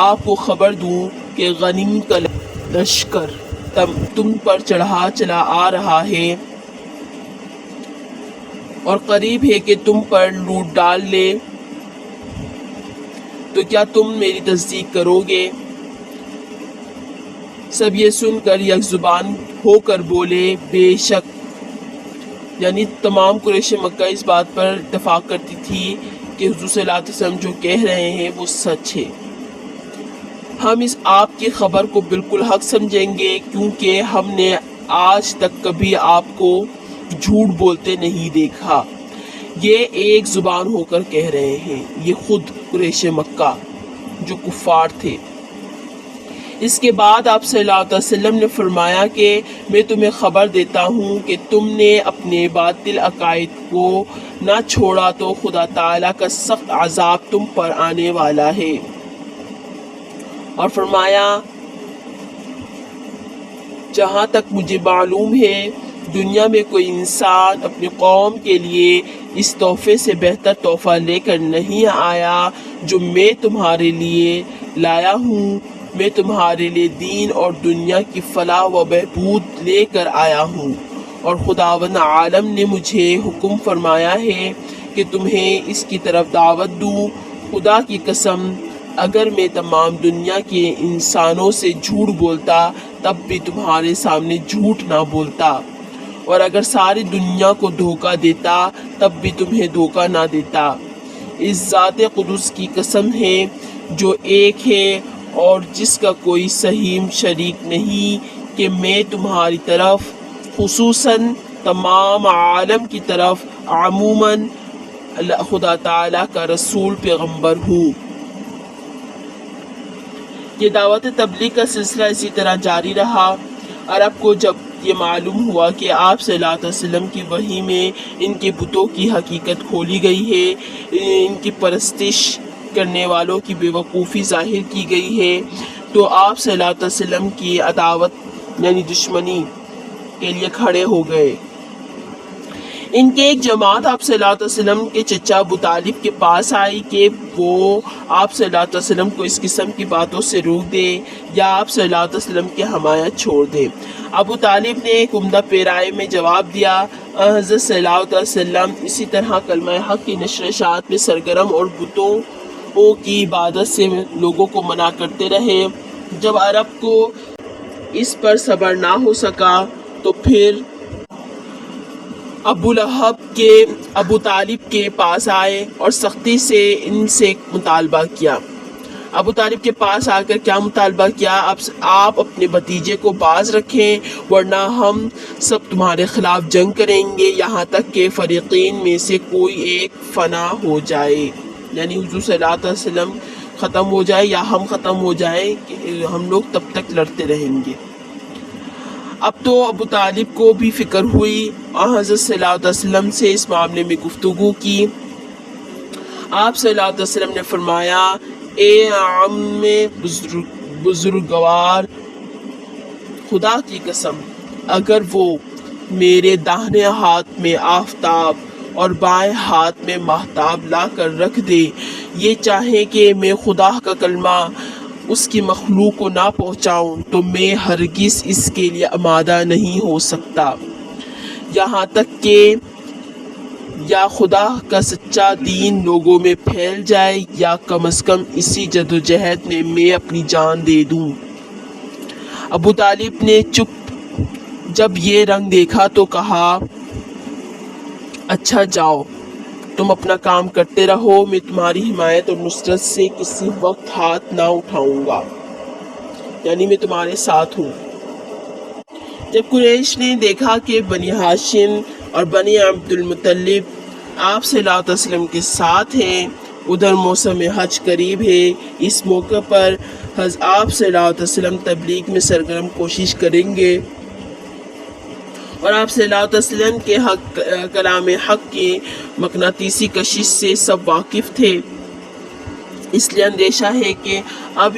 آپ کو خبر دوں کہ غنیم کا لشکر تم پر چلا آ رہا ہے اور قریب ہے کہ تم پر لوٹ ڈال لے, تو کیا تم میری تصدیق کرو گے؟ سب یہ سن کر یک زبان ہو کر بولے بے شک. یعنی تمام قریش مکہ اس بات پر اتفاق کرتی تھی کہ حضور صلی اللہ علیہ وسلم جو کہہ رہے ہیں وہ سچ ہے. ہم اس آپ کی خبر کو بالکل حق سمجھیں گے کیونکہ ہم نے آج تک کبھی آپ کو جھوٹ بولتے نہیں دیکھا. یہ ایک زبان ہو کر کہہ رہے ہیں, یہ خود قریش مکہ جو کفار تھے. اس کے بعد آپ صلی اللہ علیہ وسلم نے فرمایا کہ میں تمہیں خبر دیتا ہوں کہ تم نے اپنے باطل عقائد کو نہ چھوڑا تو خدا تعالیٰ کا سخت عذاب تم پر آنے والا ہے۔ اور فرمایا جہاں تک مجھے معلوم ہے دنیا میں کوئی انسان اپنی قوم کے لیے اس تحفے سے بہتر تحفہ لے کر نہیں آیا جو میں تمہارے لیے لایا ہوں۔ میں تمہارے لیے دین اور دنیا کی فلاح و بہبود لے کر آیا ہوں، اور خداوند عالم نے مجھے حکم فرمایا ہے کہ تمہیں اس کی طرف دعوت دوں۔ خدا کی قسم اگر میں تمام دنیا کے انسانوں سے جھوٹ بولتا تب بھی تمہارے سامنے جھوٹ نہ بولتا، اور اگر ساری دنیا کو دھوکہ دیتا تب بھی تمہیں دھوکہ نہ دیتا۔ اس ذات قدس کی قسم ہے جو ایک ہے اور جس کا کوئی سہیم شریک نہیں کہ میں تمہاری طرف خصوصاً تمام عالم کی طرف عموماً خدا تعالیٰ کا رسول پیغمبر ہوں۔ یہ دعوت تبلیغ کا سلسلہ اسی طرح جاری رہا۔ عرب کو جب یہ معلوم ہوا کہ آپ صلی اللہ علیہ وسلم کی وحی میں ان کے بتوں کی حقیقت کھولی گئی ہے، ان کی پرستش کرنے والوں کی بے وقوفی ظاہر کی گئی ہے، تو آپ صلی اللہ علیہ وسلم کی عداوت یعنی دشمنی کے لیے کھڑے ہو گئے۔ ان کے ایک جماعت آپ صلی اللہ علیہ وسلم کے چچا ابو طالب کے پاس آئی کہ وہ آپ صلی اللہ علیہ وسلم کو اس قسم کی باتوں سے روک دے یا آپ صلی اللہ علیہ وسلم کی حمایت چھوڑ دے۔ ابو طالب نے ایک عمدہ پیرائے میں جواب دیا۔ حضرت صلی اللہ علیہ وسلم اسی طرح کلمہ حق کی نشر اشاعت میں سرگرم اور بتوں کی عبادت سے لوگوں کو منع کرتے رہے۔ جب عرب کو اس پر صبر نہ ہو سکا تو پھر ابو لہب کے ابو طالب کے پاس آئے اور سختی سے ان سے مطالبہ کیا۔ ابو طالب کے پاس آ کر کیا مطالبہ کیا؟ آپ اپنے بھتیجے کو باز رکھیں ورنہ ہم سب تمہارے خلاف جنگ کریں گے یہاں تک کہ فریقین میں سے کوئی ایک فنا ہو جائے، یعنی حضور صلی اللہ علیہ وسلم ختم ہو جائے یا ہم ختم ہو جائے، ہم لوگ تب تک لڑتے رہیں گے۔ اب تو ابو طالب کو بھی فکر ہوئی اور حضرت صلی اللہ علیہ وسلم سے اس معاملے میں گفتگو کی۔ آپ صلی اللہ علیہ وسلم نے فرمایا، اے عم بزرگوار، خدا کی قسم اگر وہ میرے داہنے ہاتھ میں آفتاب اور بائیں ہاتھ میں ماہتاب لا کر رکھ دے، یہ چاہے کہ میں خدا کا کلمہ اس کی مخلوق کو نہ پہنچاؤں تو میں ہرگز اس کے لیے آمادہ نہیں ہو سکتا، یہاں تک کہ یا خدا کا سچا دین لوگوں میں پھیل جائے یا کم از کم اسی جدوجہد میں میں اپنی جان دے دوں۔ ابو طالب نے جب یہ رنگ دیکھا تو کہا، اچھا جاؤ تم اپنا کام کرتے رہو، میں تمہاری حمایت اور نصرت سے کسی وقت ہاتھ نہ اٹھاؤں گا، یعنی میں تمہارے ساتھ ہوں۔ جب قریش نے دیکھا کہ بنی ہاشم اور بنی عبد المطلب آپ صلی اللہ علیہ وسلم کے ساتھ ہیں، ادھر موسم حج قریب ہے، اس موقع پر آپ صلی اللہ علیہ وسلم تبلیغ میں سرگرم کوشش کریں گے اور آپ صلی اللہ علیہ وسلم کے کلام حق کی مقناطیسی کشش سے سب واقف تھے، اس لیے اندیشہ ہے کہ اب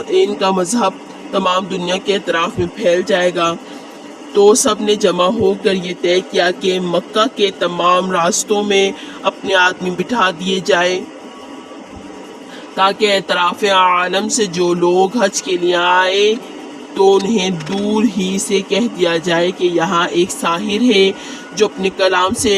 ان کا مذہب تمام دنیا کے اطراف میں پھیل جائے گا۔ تو سب نے جمع ہو کر یہ طے کیا کہ مکہ کے تمام راستوں میں اپنے آدمی بٹھا دیے جائیں تاکہ اطراف عالم سے جو لوگ حج کے لیے آئے تو انہیں دور ہی سے کہہ دیا جائے کہ یہاں ایک ساحر ہے جو اپنے کلام سے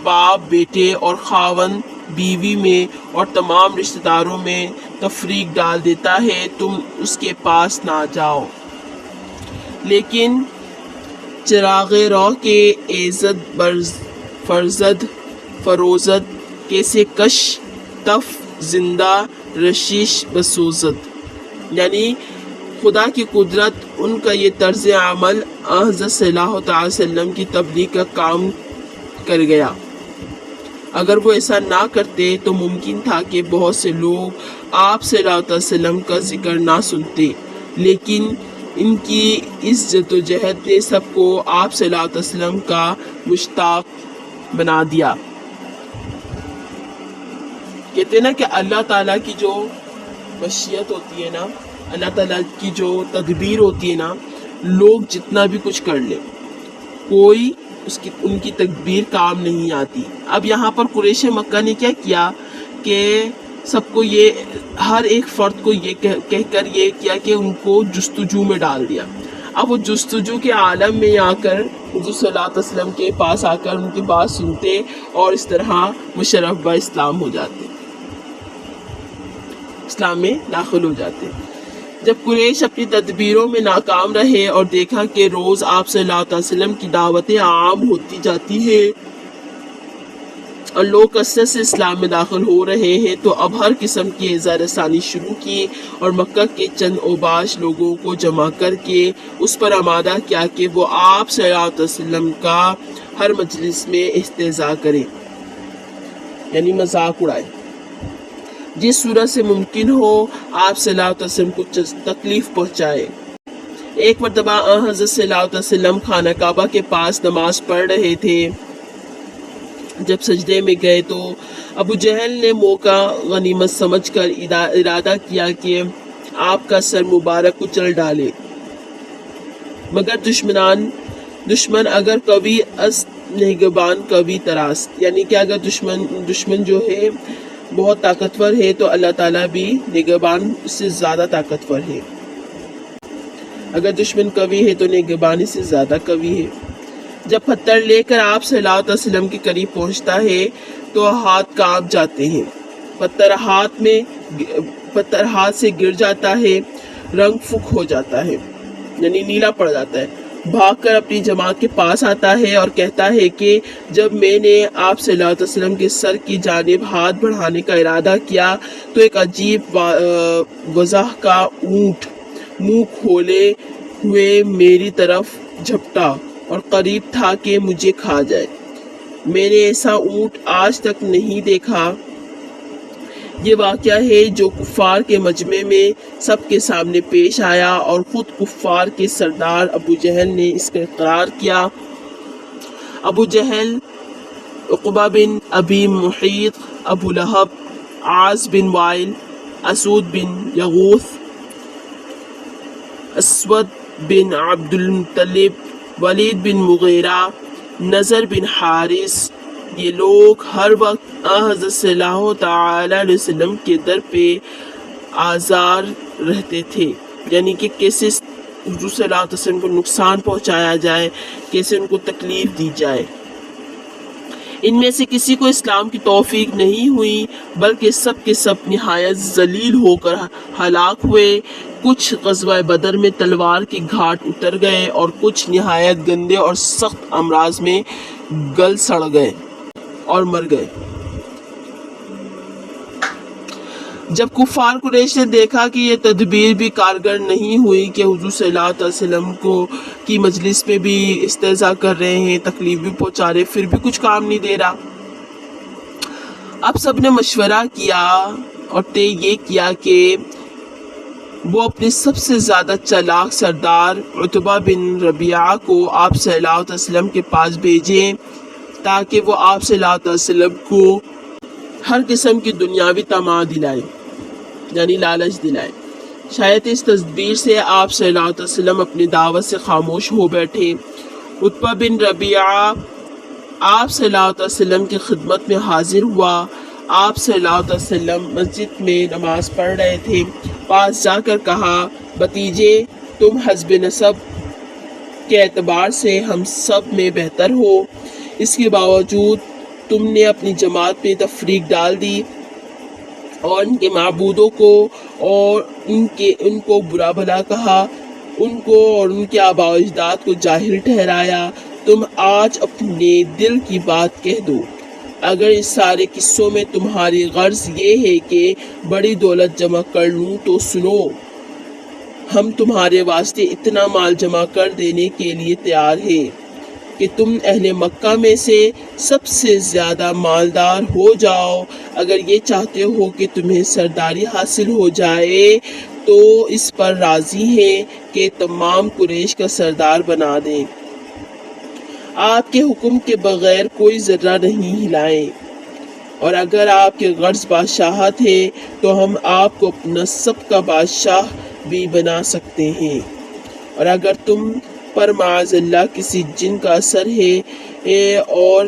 باپ بیٹے اور خاوند بیوی میں اور تمام رشتہ داروں میں تفریق ڈال دیتا ہے، تم اس کے پاس نہ جاؤ۔ لیکن چراغ رو کے ایزد فرزد فروزد کیسے کش تف زندہ رشیش بسوزد، یعنی خدا کی قدرت ان کا یہ طرز عمل حضرت صلی اللہ تعالی وسلم کی تبلیغ کا کام کر گیا۔ اگر وہ ایسا نہ کرتے تو ممکن تھا کہ بہت سے لوگ آپ صلی اللہ علیہ وسلم کا ذکر نہ سنتے، لیکن ان کی اس جدوجہد نے سب کو آپ صلی اللہ علیہ وسلم کا مشتاق بنا دیا۔ کہتے ہیں نا کہ اللہ تعالیٰ کی جو مشیت ہوتی ہے نا، اللہ تعالیٰ کی جو تدبیر ہوتی ہے نا، لوگ جتنا بھی کچھ کر لیں کوئی ان کی تدبیر کام نہیں آتی۔ اب یہاں پر قریش مکہ نے کیا کیا کہ سب کو یہ، ہر ایک فرد کو یہ کہہ کر یہ کیا کہ ان کو جستجو میں ڈال دیا۔ اب وہ جستجو کے عالم میں آ کر حضور صلی اللہ علیہ وسلم کے پاس آ کر ان کی بات سنتے اور اس طرح مشرف با اسلام ہو جاتے، اسلام میں داخل ہو جاتے۔ جب قریش اپنی تدبیروں میں ناکام رہے اور دیکھا کہ روز آپ صلی اللہ علیہ وسلم کی دعوتیں عام ہوتی جاتی ہیں اور لوگ کثرت سے اسلام میں داخل ہو رہے ہیں، تو اب ہر قسم کی اظہار ثانی شروع کی اور مکہ کے چند اوباش لوگوں کو جمع کر کے اس پر آمادہ کیا کہ وہ آپ صلی اللہ علیہ وسلم کا ہر مجلس میں استہزاء کریں، یعنی مذاق اڑائے، جس صورت سے ممکن ہو آپ صلی اللہ علیہ وسلم کو تکلیف پہنچائے۔ ایک مرتبہ حضرت صلی اللہ علیہ وسلم خانہ کعبہ کے پاس نماز پڑھ رہے تھے، جب سجدے میں گئے تو ابو جہل نے موقع غنیمت سمجھ کر ارادہ کیا کہ آپ کا سر مبارک کچل ڈالے، مگر دشمن اگر قوی است نگہبان قوی تراست، یعنی کہ اگر دشمن جو ہے بہت طاقتور ہے تو اللہ تعالیٰ بھی نگہبان سے زیادہ طاقتور ہے، اگر دشمن قوی ہے تو نگہبان سے زیادہ قوی ہے۔ جب پتھر لے کر آپ صلی اللہ علیہ وسلم کے قریب پہنچتا ہے تو ہاتھ کانپ جاتے ہیں، پتھر ہاتھ سے گر جاتا ہے، رنگ فک ہو جاتا ہے، یعنی نیلا پڑ جاتا ہے، بھاگ کر اپنی جماعت کے پاس آتا ہے اور کہتا ہے کہ جب میں نے آپ صلی اللہ علیہ وسلم کے سر کی جانب ہاتھ بڑھانے کا ارادہ کیا تو ایک عجیب وضاح کا اونٹ منہ کھولے ہوئے میری طرف جھپٹا اور قریب تھا کہ مجھے کھا جائے۔ میں نے ایسا اونٹ آج تک نہیں دیکھا۔ یہ واقعہ ہے جو کفار کے مجمع میں سب کے سامنے پیش آیا اور خود کفار کے سردار ابو جہل نے اس کا اقرار کیا۔ ابو جہل، عقبہ بن ابی محیط، ابو لہب، عاص بن وائل، اسود بن یغوث، اسود بن عبد المطلب، ولید بن مغیرہ، نضر بن حارث، یہ لوگ ہر وقت حضرت صلی اللہ تعالی علیہ وسلم کے در پہ آزار رہتے تھے، یعنی کہ کیسے حضور صلی اللہ علیہ وسلم کو نقصان پہنچایا جائے، کیسے ان کو تکلیف دی جائے۔ ان میں سے کسی کو اسلام کی توفیق نہیں ہوئی، بلکہ سب کے سب نہایت ذلیل ہو کر ہلاک ہوئے۔ کچھ غزوہ بدر میں تلوار کی گھاٹ اتر گئے اور کچھ نہایت گندے اور سخت امراض میں گل سڑ گئے اور مر گئے۔ جب کفار قریش نے دیکھا کہ یہ تدبیر بھی کارگر نہیں ہوئی کہ حضور صلی اللہ علیہ وسلم کی مجلس میں بھی استہزاء کر رہے ہیں، تکلیف بھی پہنچا رہے، پھر بھی کچھ کام نہیں دے رہا، اب سب نے مشورہ کیا اور طے یہ کیا کہ وہ اپنے سب سے زیادہ چالاک سردار عتبہ بن ربیعہ کو آپ صلی اللہ علیہ وسلم کے پاس بھیجیں تاکہ وہ آپ صلی اللہ علیہ وسلم کو ہر قسم کی دنیاوی طمع دلائے، یعنی لالچ دلائے۔ شاید اس تدبیر سے آپ صلی اللہ علیہ وسلم اپنی دعوت سے خاموش ہو بیٹھے۔ عتبہ بن ربیعہ آپ صلی اللہ علیہ وسلم کی خدمت میں حاضر ہوا۔ آپ صلی اللہ علیہ وسلم مسجد میں نماز پڑھ رہے تھے، پاس جا کر کہا، بھتیجے تم حسب نسب کے اعتبار سے ہم سب میں بہتر ہو، اس کے باوجود تم نے اپنی جماعت میں تفریق ڈال دی اور ان کے معبودوں کو اور ان کو برا بھلا کہا، ان کو اور ان کے آباء و اجداد کو جاہل ٹھہرایا۔ تم آج اپنے دل کی بات کہہ دو۔ اگر اس سارے قصوں میں تمہاری غرض یہ ہے کہ بڑی دولت جمع کر لوں تو سنو، ہم تمہارے واسطے اتنا مال جمع کر دینے کے لیے تیار ہیں کہ تم اہل مکہ میں سے سب سے زیادہ مالدار ہو جاؤ۔ اگر یہ چاہتے ہو کہ تمہیں سرداری حاصل ہو جائے تو اس پر راضی ہیں کہ تمام قریش کا سردار بنا دیں۔ آپ کے حکم کے بغیر کوئی ذرہ نہیں ہلائیں، اور اگر آپ کے غرض بادشاہت ہے تو ہم آپ کو اپنا سب کا بادشاہ بھی بنا سکتے ہیں، اور اگر تم پر معاذ اللہ کسی جن کا اثر ہے اور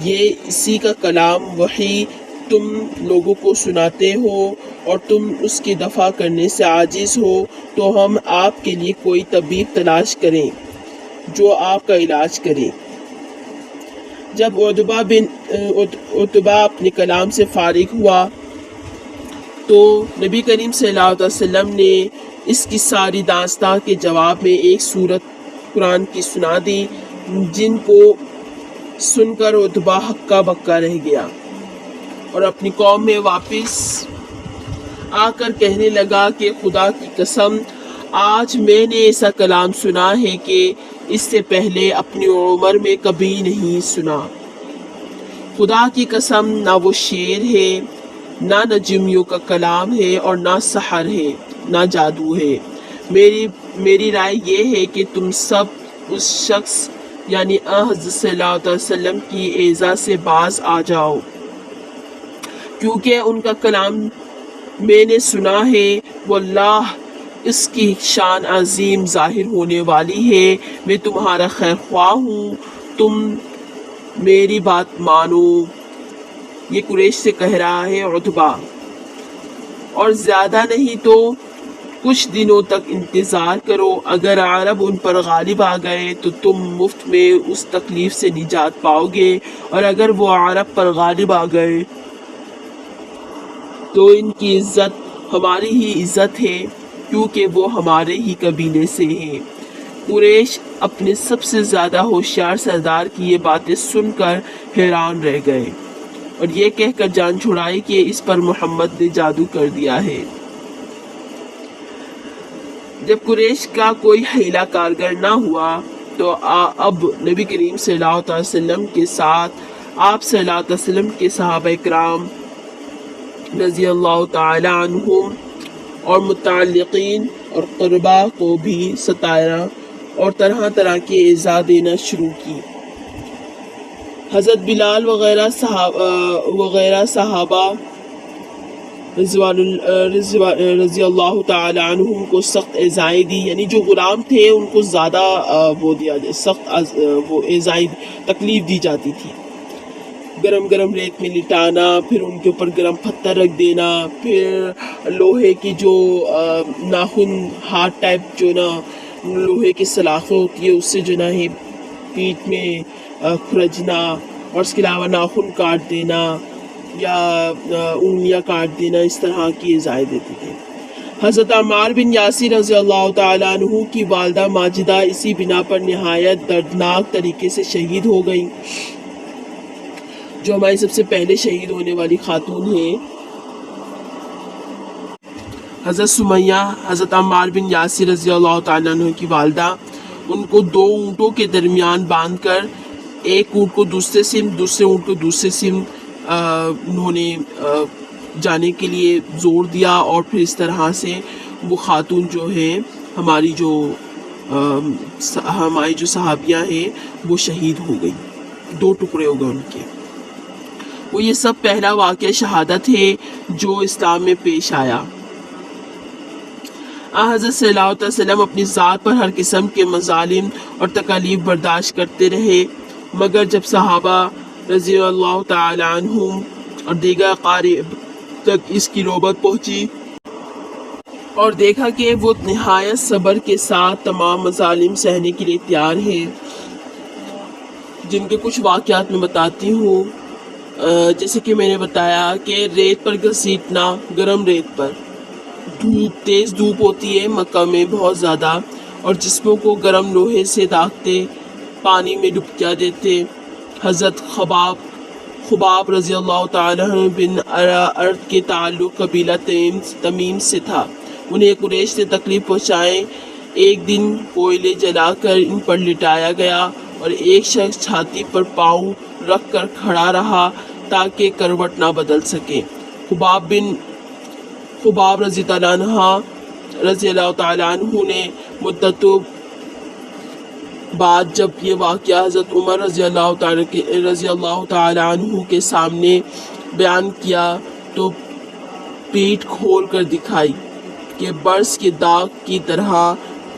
یہ اسی کا کلام وحی تم لوگوں کو سناتے ہو اور تم اس کی دفع کرنے سے عاجز ہو تو ہم آپ کے لیے کوئی طبیب تلاش کریں جو آپ کا علاج کرے۔ جب عتبہ اپنے کلام سے فارغ ہوا تو نبی کریم صلی اللہ علیہ وسلم نے اس کی ساری داستان کے جواب میں ایک سورت قرآن کی سنا دی، جن کو سن کر عتبہ ہکا بکا رہ گیا اور اپنی قوم میں واپس آ کر کہنے لگا کہ خدا کی قسم آج میں نے ایسا کلام سنا ہے کہ اس سے پہلے اپنی عمر میں کبھی نہیں سنا۔ خدا کی قسم نہ وہ شعر ہے، نہ نجمیوں کا کلام ہے، اور نہ سحر ہے، نہ جادو ہے۔ میری رائے یہ ہے کہ تم سب اس شخص یعنی حضرت صلی اللہ علیہ وسلم کی ایذا سے باز آ جاؤ، کیونکہ ان کا کلام میں نے سنا ہے، واللہ اس کی شان عظیم ظاہر ہونے والی ہے۔ میں تمہارا خیر خواہ ہوں، تم میری بات مانو۔ یہ قریش سے کہہ رہا ہے عتبہ، اور زیادہ نہیں تو کچھ دنوں تک انتظار کرو، اگر عرب ان پر غالب آ گئے تو تم مفت میں اس تکلیف سے نجات پاؤ گے، اور اگر وہ عرب پر غالب آ گئے تو ان کی عزت ہماری ہی عزت ہے، کیونکہ وہ ہمارے ہی قبیلے سے ہیں۔ قریش اپنے سب سے زیادہ ہوشیار سردار کی یہ باتیں سن کر حیران رہ گئے اور یہ کہہ کر جان چھڑائی کہ اس پر محمد نے جادو کر دیا ہے۔ جب قریش کا کوئی حیلہ کارگر نہ ہوا تو اب نبی کریم صلی اللہ علیہ وسلم کے ساتھ آپ صلی اللہ علیہ وسلم کے صحابہ کرام رضی اللہ تعالی عنہم اور متعلقین اور قربا کو بھی ستایا اور طرح طرح کی ایذا دینا شروع کی۔ حضرت بلال وغیرہ صحابہ رضی اللہ تعالی عنہم کو سخت ایذائیں دی، یعنی جو غلام تھے ان کو زیادہ سخت وہ ایذائیں تکلیف دی جاتی تھی۔ گرم گرم ریت میں لٹانا، پھر ان کے اوپر گرم پتھر رکھ دینا، پھر لوہے کی جو ناخن ہاتھ ٹائپ جو نا لوہے کی سلاخیں ہوتی ہے اس سے جو نا ہے پیٹھ میں کھرچنا، اور اس کے علاوہ ناخن کاٹ دینا یا انگلیاں کاٹ دینا، اس طرح کی ایذائیں دیتے تھے۔ حضرت عمار بن یاسر رضی اللہ تعالیٰ عنہ کی والدہ ماجدہ اسی بنا پر نہایت دردناک طریقے سے شہید ہو گئیں، جو ہماری سب سے پہلے شہید ہونے والی خاتون ہیں۔ حضرت سمیہ حضرت عمار بن یاسر رضی اللہ تعالیٰ عنہ کی والدہ، ان کو 2 اونٹوں کے درمیان باندھ کر ایک اونٹ کو دوسرے سمت، دوسرے اونٹ کو دوسرے سمت انہوں نے جانے کے لیے زور دیا، اور پھر اس طرح سے وہ خاتون جو ہے ہماری جو صحابیاں ہیں وہ شہید ہو گئی، 2 ٹکڑے ہو گئے ان کے۔ وہ یہ سب پہلا واقعہ شہادت ہے جو اسلام میں پیش آیا۔ حضرت صلی اللہ علیہ وسلم اپنی ذات پر ہر قسم کے مظالم اور تکالیف برداشت کرتے رہے، مگر جب صحابہ رضی اللہ تعالی عنہم اور دیگر اقارب تک اس کی نوبت پہنچی اور دیکھا کہ وہ نہایت صبر کے ساتھ تمام مظالم سہنے کے لیے تیار ہیں، جن کے کچھ واقعات میں بتاتی ہوں۔ جیسے کہ میں نے بتایا کہ ریت پر گھسیٹنا، گرم ریت پر، دھوپ، تیز دھوپ ہوتی ہے مکہ میں بہت زیادہ، اور جسموں کو گرم لوہے سے داغتے، پانی میں ڈبکیا دیتے۔ حضرت خباب رضی اللہ تعالیٰ عنہ بن ارد کے تعلق قبیلہ تمیم سے تھا، انہیں قریش نے تکلیف پہنچائے۔ ایک دن کوئلے جلا کر ان پر لٹایا گیا اور ایک شخص چھاتی پر پاؤں رکھ کر کھڑا رہا تاکہ کروٹ نہ بدل سکے۔ خباب رضی اللہ عنہ رضی اللہ تعالیٰ عنہ نے مدتوں بعد جب یہ واقعہ حضرت عمر رضی اللہ تعالیٰ عنہ کے سامنے بیان کیا تو پیٹھ کھول کر دکھائی کہ برس کے داغ کی طرح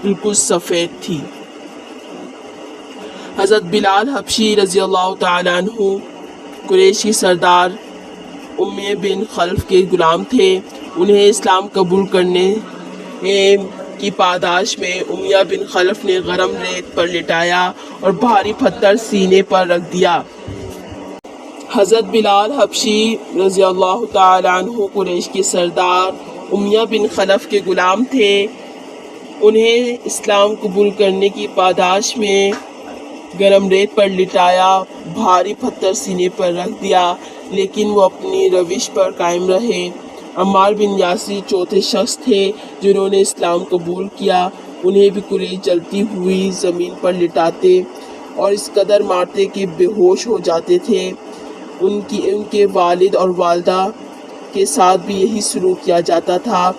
بالکل سفید تھی۔ حضرت بلال حبشی رضی اللہ تعالیٰ عنہ قریش کی سردار امیہ بن خلف کے غلام تھے۔ انہیں اسلام قبول کرنے کی پاداش میں امیہ بن خلف نے گرم ریت پر لٹایا اور بھاری پتھر سینے پر رکھ دیا۔ حضرت بلال حبشی رضی اللہ تعالیٰ عنہ قریش کے سردار امیہ بن خلف کے غلام تھے۔ انہیں اسلام قبول کرنے کی پاداش میں گرم ریت پر لٹایا، بھاری پتھر سینے پر رکھ دیا، لیکن وہ اپنی روش پر قائم رہے۔ عمار بن یاسر چوتھے شخص تھے جنہوں نے اسلام قبول کیا۔ انہیں بھی قریش جلتی ہوئی زمین پر لٹاتے اور اس قدر مارتے کہ بے ہوش ہو جاتے تھے۔ ان کے والد اور والدہ کے ساتھ بھی یہی سلوک کیا جاتا تھا۔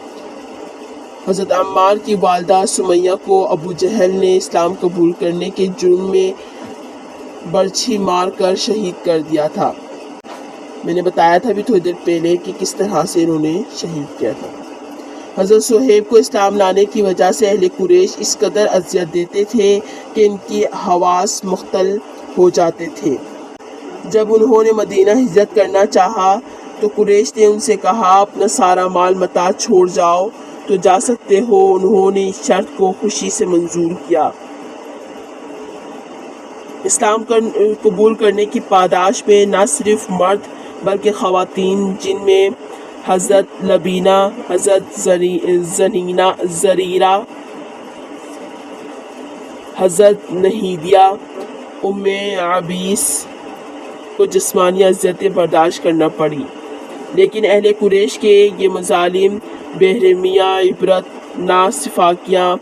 حضرت عمار کی والدہ سمیہ کو ابو جہل نے اسلام قبول کرنے کے جرم میں برچھی مار کر شہید کر دیا تھا۔ میں نے بتایا تھا بھی تھوڑی دیر پہلے کہ کس طرح سے انہوں نے شہید کیا تھا۔ حضرت صہیب کو اسلام لانے کی وجہ سے اہل قریش اس قدر اذیت دیتے تھے کہ ان کی حواس مختل ہو جاتے تھے۔ جب انہوں نے مدینہ ہجرت کرنا چاہا تو قریش نے ان سے کہا اپنا سارا مال متاع چھوڑ جاؤ تو جا سکتے ہو۔ انہوں نے اس شرط کو خوشی سے منظور کیا۔ اسلام قبول کرنے کی پاداش میں نہ صرف مرد بلکہ خواتین، جن میں حضرت لبینہ، حضرت زریرہ، حضرت نہیدیہ، ام عبیس کو جسمانی اذیتیں برداشت کرنا پڑی، لیکن اہل قریش کے یہ مظالم، بحرمیہ، عبرت ناصفاکیاں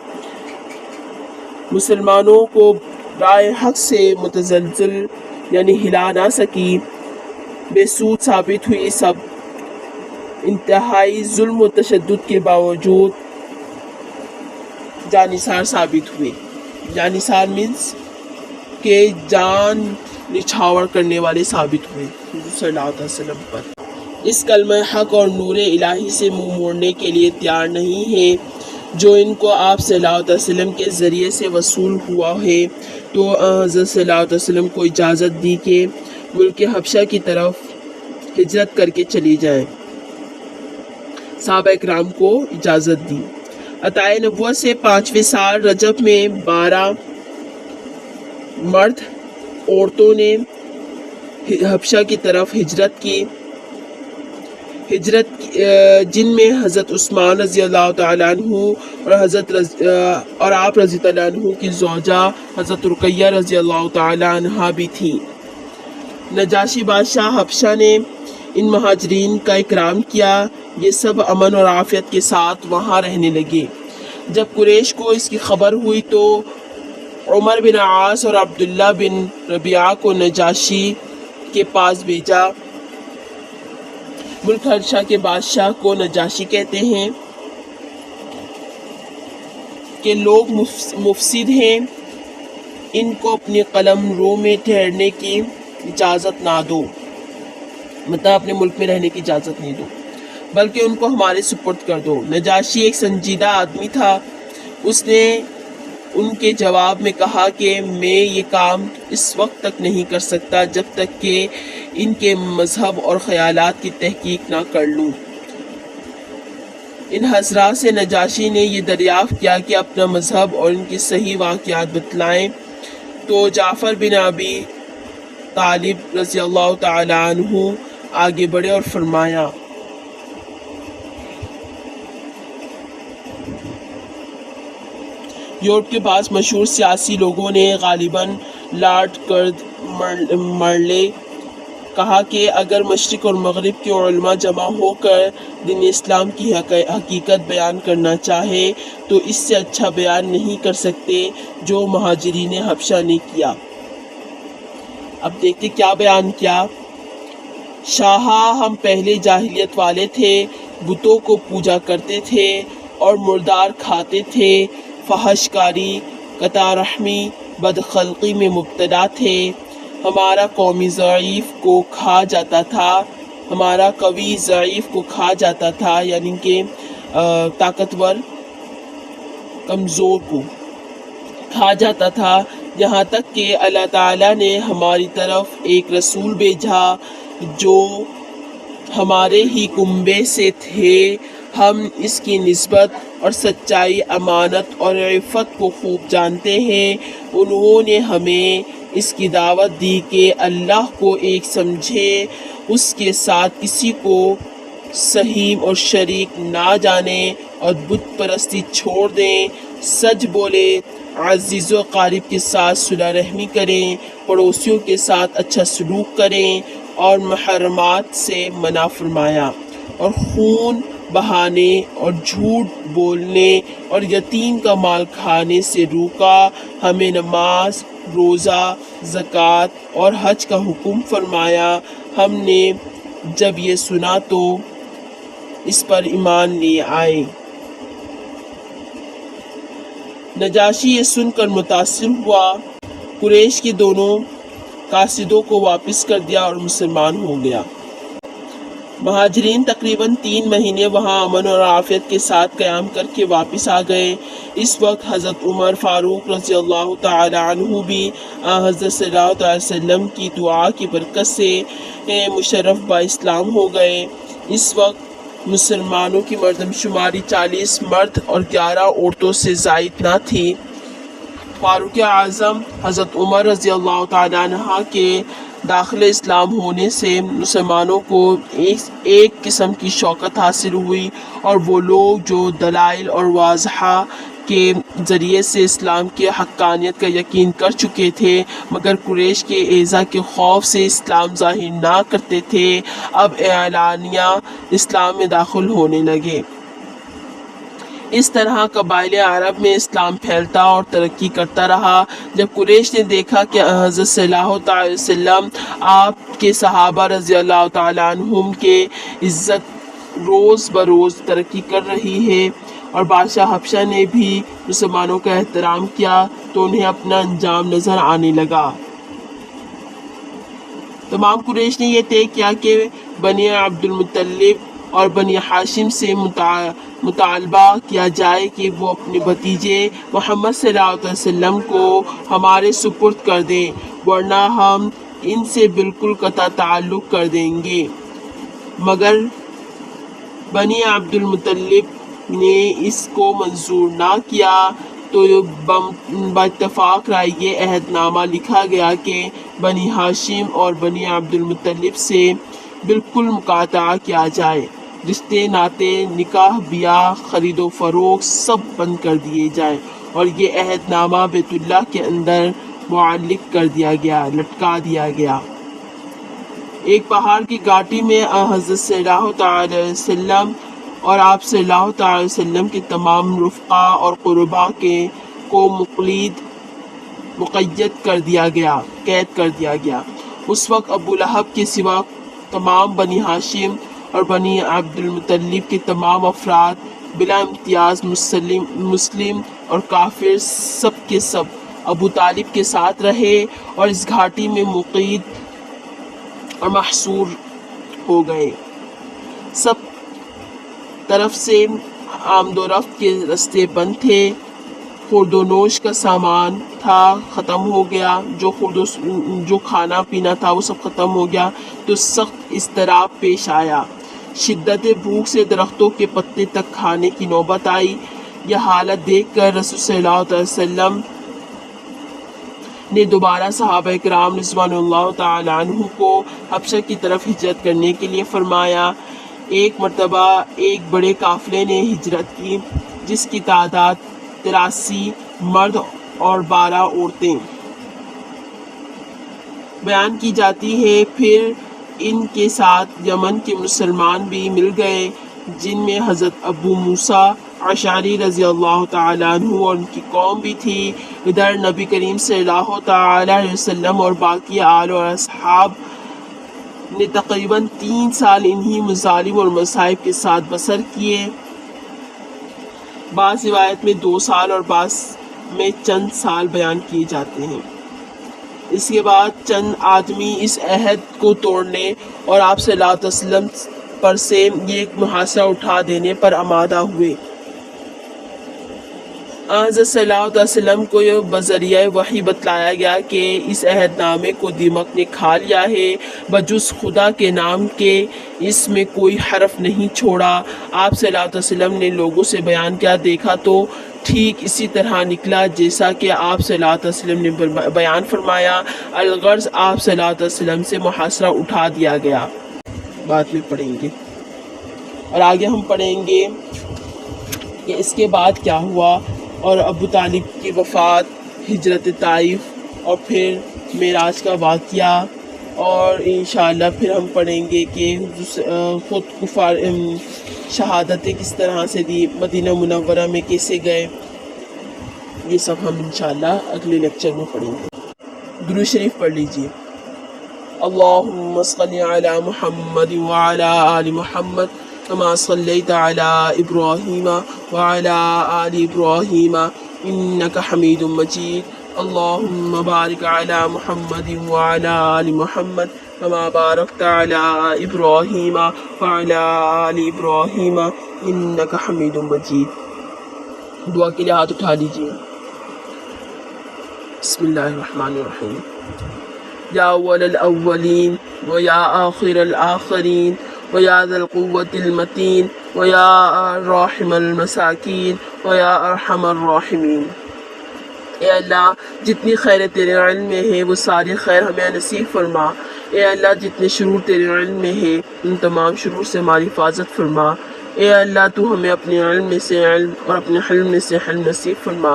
مسلمانوں کو رائے حق سے متزلزل یعنی ہلا نہ سکی، بے سود ثابت ہوئی۔ سب انتہائی ظلم و تشدد کے باوجود جانثار ثابت ہوئے۔ جانثار مینس کہ جان نچھاور کرنے والے ثابت ہوئے حضور صلی اللہ علیہ وسلم پر۔ اس کلمہ حق اور نور الہی سے منہ موڑنے کے لیے تیار نہیں ہے جو ان کو آپ صلی اللہ علیہ وسلم کے ذریعے سے وصول ہوا ہے، تو حضرت صلی اللہ علیہ وسلم کو اجازت دی کہ ملک حبشہ کی طرف ہجرت کر کے چلی جائیں۔ صحابہ اکرام کو اجازت دی۔ عطائے نبوت سے 5ویں سال رجب میں 12 مرد عورتوں نے حبشہ کی طرف ہجرت کی، جن میں حضرت عثمان رضی اللہ تعالیٰ عنہ اور آپ رضی اللہ عنہ کی زوجہ حضرت رقیہ رضی اللہ تعالیٰ عنہ بھی تھی۔ نجاشی بادشاہ حبشہ نے ان مہاجرین کا اکرام کیا۔ یہ سب امن اور عافیت کے ساتھ وہاں رہنے لگے۔ جب قریش کو اس کی خبر ہوئی تو عمر بن عاص اور عبداللہ بن ربیعہ کو نجاشی کے پاس بھیجا۔ ملک حبشہ کے بادشاہ کو نجاشی کہتے ہیں کہ لوگ مفسد ہیں، ان کو اپنی قلم رو میں ٹھہرنے کی اجازت نہ دو، مطلب اپنے ملک میں رہنے کی اجازت نہیں دو، بلکہ ان کو ہمارے سپرد کر دو۔ نجاشی ایک سنجیدہ آدمی تھا۔ اس نے ان کے جواب میں کہا کہ میں یہ کام اس وقت تک نہیں کر سکتا جب تک کہ ان کے مذہب اور خیالات کی تحقیق نہ کر لوں۔ ان حضرات سے نجاشی نے یہ دریافت کیا کہ اپنا مذہب اور ان کی صحیح واقعات بتلائیں، تو جعفر بن ابی طالب رضی اللہ تعالی عنہ آگے بڑھے اور فرمایا یورپ کے بعض مشہور سیاسی لوگوں نے غالباً لارڈ کرد مرلے کہا کہ اگر مشرق اور مغرب کے علماء جمع ہو کر دین اسلام کی حقیقت بیان کرنا چاہے تو اس سے اچھا بیان نہیں کر سکتے جو مہاجرین حبشہ نے کیا۔ اب دیکھتے کیا بیان کیا۔ شاہا، ہم پہلے جاہلیت والے تھے، بتوں کو پوجا کرتے تھے اور مردار کھاتے تھے، فحش کاری، قطع رحمی، بدخلقی میں مبتلا تھے۔ ہمارا قومی ضعیف کو کھا جاتا تھا، ہمارا قوی ضعیف کو کھا جاتا تھا، یعنی کہ طاقتور کمزور کو کھا جاتا تھا، یہاں تک کہ اللہ تعالیٰ نے ہماری طرف ایک رسول بھیجا جو ہمارے ہی کنبے سے تھے۔ ہم اس کی نسبت اور سچائی، امانت اور عفت کو خوب جانتے ہیں۔ انہوں نے ہمیں اس کی دعوت دی کہ اللہ کو ایک سمجھے، اس کے ساتھ کسی کو سہیم اور شریک نہ جانیں اور بت پرستی چھوڑ دیں، سچ بولے، عزیز و قارب کے ساتھ صلح رحمی کریں، پڑوسیوں کے ساتھ اچھا سلوک کریں اور محرمات سے منع فرمایا، اور خون بہانے اور جھوٹ بولنے اور یتیم کا مال کھانے سے روکا۔ ہمیں نماز، روزہ، زکوٰۃ اور حج کا حکم فرمایا۔ ہم نے جب یہ سنا تو اس پر ایمان لے آئے۔ نجاشی یہ سن کر متاثر ہوا، قریش کے دونوں قاصدوں کو واپس کر دیا اور مسلمان ہو گیا۔ مہاجرین تقریباً 3 مہینے وہاں امن اور عافیت کے ساتھ قیام کر کے واپس آ گئے۔ اس وقت حضرت عمر فاروق رضی اللہ تعالی عنہ بھی حضرت صلی اللہ علیہ وسلم کی دعا کی برکت سے مشرف با اسلام ہو گئے۔ اس وقت مسلمانوں کی مردم شماری 40 مرد اور 11 عورتوں سے زائد نہ تھی۔ فاروق اعظم حضرت عمر رضی اللہ تعالی عنہ کے داخل اسلام ہونے سے مسلمانوں کو ایک قسم کی شوکت حاصل ہوئی، اور وہ لوگ جو دلائل اور واضحہ کے ذریعے سے اسلام کی حقانیت کا یقین کر چکے تھے مگر قریش کے ایذا کے خوف سے اسلام ظاہر نہ کرتے تھے، اب اعلانیہ اسلام میں داخل ہونے لگے۔ اس طرح قبائل عرب میں اسلام پھیلتا اور ترقی کرتا رہا۔ جب قریش نے دیکھا کہ حضرت صلی اللہ علیہ وسلم، آپ کے صحابہ رضی اللہ تعالیٰ عنہم کے عزت روز بروز ترقی کر رہی ہے اور بادشاہ حبشہ نے بھی مسلمانوں کا احترام کیا، تو انہیں اپنا انجام نظر آنے لگا۔ تمام قریش نے یہ طے کیا کہ بنی عبد المطلب اور بنی ہاشم سے مطالبہ کیا جائے کہ وہ اپنے بھتیجے محمد صلی اللہ علیہ وسلم کو ہمارے سپرد کر دیں، ورنہ ہم ان سے بالکل قطع تعلق کر دیں گے۔ مگر بنی عبد المطلب نے اس کو منظور نہ کیا، تو باتفاق رائے یہ عہد نامہ لکھا گیا کہ بنی ہاشم اور بنی عبد المطلب سے بالکل مقاطعہ کیا جائے، رشتے ناطے، نکاح، بیاہ، خرید و فروخت سب بند کر دیے جائیں، اور یہ عہد نامہ بیت اللہ کے اندر معلق کر دیا گیا، لٹکا دیا گیا۔ ایک پہاڑ کی گھاٹی میں حضرت صلی اللہ تعالی علیہ وسلم اور آپ صلی اللہ تعالی علیہ وسلم کے تمام رفقا اور قربا کو مقید کر دیا گیا، قید کر دیا گیا۔ اس وقت ابو لہب کے سوا تمام بنی ہاشم اور بنی عبد المطلب کے تمام افراد بلا امتیاز مسلم اور کافر سب کے سب ابو طالب کے ساتھ رہے اور اس گھاٹی میں مقید اور محصور ہو گئے۔ سب طرف سے آمد و رفت کے راستے بند تھے، خورد و نوش کا سامان تھا ختم ہو گیا، جو کھانا پینا تھا وہ سب ختم ہو گیا، تو سخت اضطراب پیش آیا۔ شدت بھوک سے درختوں کے پتے تک کھانے کی نوبت آئی۔ یہ حالت دیکھ کر رسول صلی اللہ علیہ وسلم نے دوبارہ صحابہ کرام رضوان اللہ تعالی عنہ کو حبشہ کی طرف ہجرت کرنے کے لیے فرمایا۔ ایک مرتبہ ایک بڑے قافلے نے ہجرت کی جس کی تعداد 83 مرد اور 12 عورتیں بیان کی جاتی ہے۔ پھر ان کے ساتھ یمن کے مسلمان بھی مل گئے، جن میں حضرت ابو موسیٰ اشعری رضی اللہ تعالیٰ عنہ اور ان کی قوم بھی تھی۔ ادھر نبی کریم صلی اللہ تعالیٰ علیہ وسلم اور باقی آل اور اصحاب نے تقریباً 3 سال انہی مظالم اور مصائب کے ساتھ بسر کیے۔ بعض روایت میں 2 سال اور بعض میں چند سال بیان کیے جاتے ہیں۔ اس کے بعد چند آدمی اس عہد کو توڑنے اور آپ صلی اللہ علیہ وسلم پر سے یہ محاصرہ اٹھا دینے پر آمادہ ہوئے۔ حضرت صلی اللہ علیہ وسلم کو یہ بذریعہ وحی بتلایا گیا کہ اس عہد نامے کو دمک نے کھا لیا ہے، بجز خدا کے نام کے اس میں کوئی حرف نہیں چھوڑا۔ آپ صلی اللہ علیہ وسلم نے لوگوں سے بیان کیا، دیکھا تو ٹھیک اسی طرح نکلا جیسا کہ آپ صلی اللہ علیہ وسلم نے بیان فرمایا۔ الغرض آپ صلی اللہ علیہ وسلم سے محاصرہ اٹھا دیا گیا۔ بعد میں پڑھیں گے اور آگے ہم پڑھیں گے کہ اس کے بعد کیا ہوا، اور ابو طالب کی وفات، ہجرت طائف، اور پھر معراج کا واقعہ، اور انشاءاللہ پھر ہم پڑھیں گے کہ خود کفار شہادتیں کس طرح سے دی، مدینہ منورہ میں کیسے گئے، یہ سب ہم انشاءاللہ اگلے لیکچر میں پڑھیں گے۔ درود شریف پڑھ لیجیے۔ اللہم صلی علی محمد وعلی آل محمد كما صليت على إبراهيم وعلى آل إبراهيم إنك حميد مجيد اللهم بارك على محمد وعلى آل محمد كما باركت على إبراهيم وعلى آل إبراهيم إنك حميد مجيد۔ دعا کے لیے ہاتھ اٹھا لیجیے۔ بسم اللہ الرحمن الرحیم۔ یا اول الاولین ویا آخر الآخرین ویا ذا القوة المتین ویا راحم المساکین ویا ارحم الراحمین۔ اے اللہ جتنی خیر تیرے علم میں ہے وہ ساری خیر ہمیں نصیب فرما۔ اے اللہ جتنے شرور تیرے علم میں ہے ان تمام شرور سے ہماری حفاظت فرما۔ اے اللہ تو ہمیں اپنے علم میں سے علم اور اپنے حلم میں سے حلم نصیب فرما۔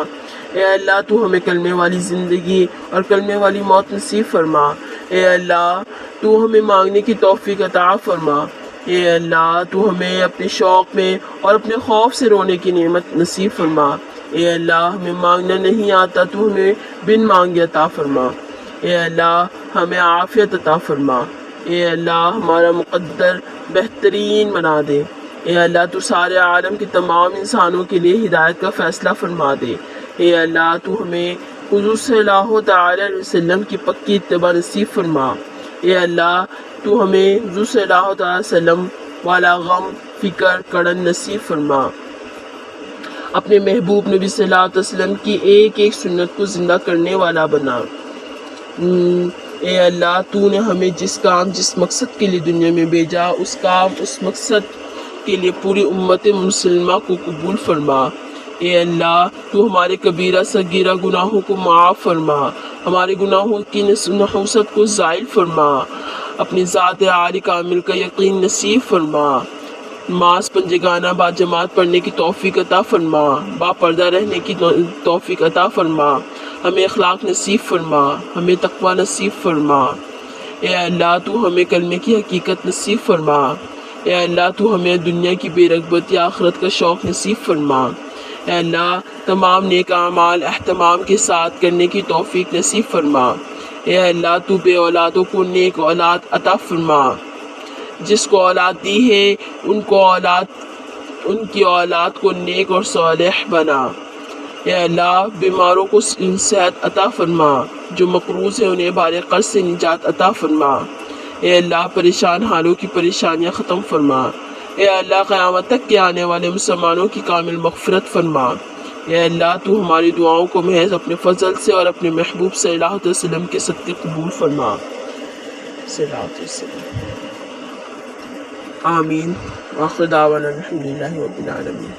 اے اللہ تو ہمیں کلمے والی زندگی اور کلمے والی موت نصیب فرما۔ اے اللہ تو ہمیں مانگنے کی توفیق عطا فرما۔ اے اللہ تو ہمیں اپنے شوق میں اور اپنے خوف سے رونے کی نعمت نصیب فرما۔ اے اللہ ہمیں مانگنا نہیں آتا تو ہمیں بن مانگے عطا فرما۔ اے اللہ ہمیں عافیت عطا فرما۔ اے اللہ ہمارا مقدر بہترین بنا دے۔ اے اللہ تو سارے عالم کے تمام انسانوں کے لیے ہدایت کا فیصلہ فرما دے۔ اے اللہ تو ہمیں حضور صلی اللہ تعالی علیہ وسلم کی پکی اتباع نصیب فرما۔ اے اللہ تو ہمیں حضور صلی اللہ تعالی وسلم والا غم فکر کڑن نصیب فرما۔ اپنے محبوب نبی صلی اللہ علیہ وسلم کی ایک ایک سنت کو زندہ کرنے والا بنا۔ اے اللہ تو نے ہمیں جس کام جس مقصد کے لیے دنیا میں بھیجا اس کام اس مقصد کے لیے پوری امت مسلمہ کو قبول فرما۔ اے اللہ تو ہمارے کبیرہ صغیرہ گناہوں کو معاف فرما، ہمارے گناہوں کی نحوست کو زائل فرما، اپنی ذات عالی کامل کا یقین نصیب فرما، نماز پنجگانہ با جماعت پڑھنے کی توفیق عطا فرما، با پردہ رہنے کی توفیق عطا فرما، ہمیں اخلاق نصیب فرما، ہمیں تقوی نصیب فرما۔ اے اللہ تو ہمیں کلمے کی حقیقت نصیب فرما۔ اے اللہ تو ہمیں دنیا کی بے رغبتی آخرت کا شوق نصیب فرما۔ اے اللہ تمام نیک اعمال اہتمام کے ساتھ کرنے کی توفیق نصیب فرما۔ اے اللہ تو بے اولادوں کو نیک اولاد عطا فرما، جس کو اولاد دی ہے ان کی اولاد کو نیک اور صالح بنا۔ اے اللہ بیماروں کو صحت عطا فرما، جو مقروض ہیں انہیں بار قرض سے نجات عطا فرما۔ اے اللہ پریشان حالوں کی پریشانیاں ختم فرما۔ اے اللہ قیامت تک کے آنے والے مسلمانوں کی کامل مغفرت فرما۔ اے اللہ تو ہماری دعاؤں کو محض اپنے فضل سے اور اپنے محبوب صلی اللہ علیہ وسلم کے صدقے قبول فرما۔ صلی اللہ علیہ وسلم۔ آمین۔ وآخر دعوانا الحمدللہ رب العالمین۔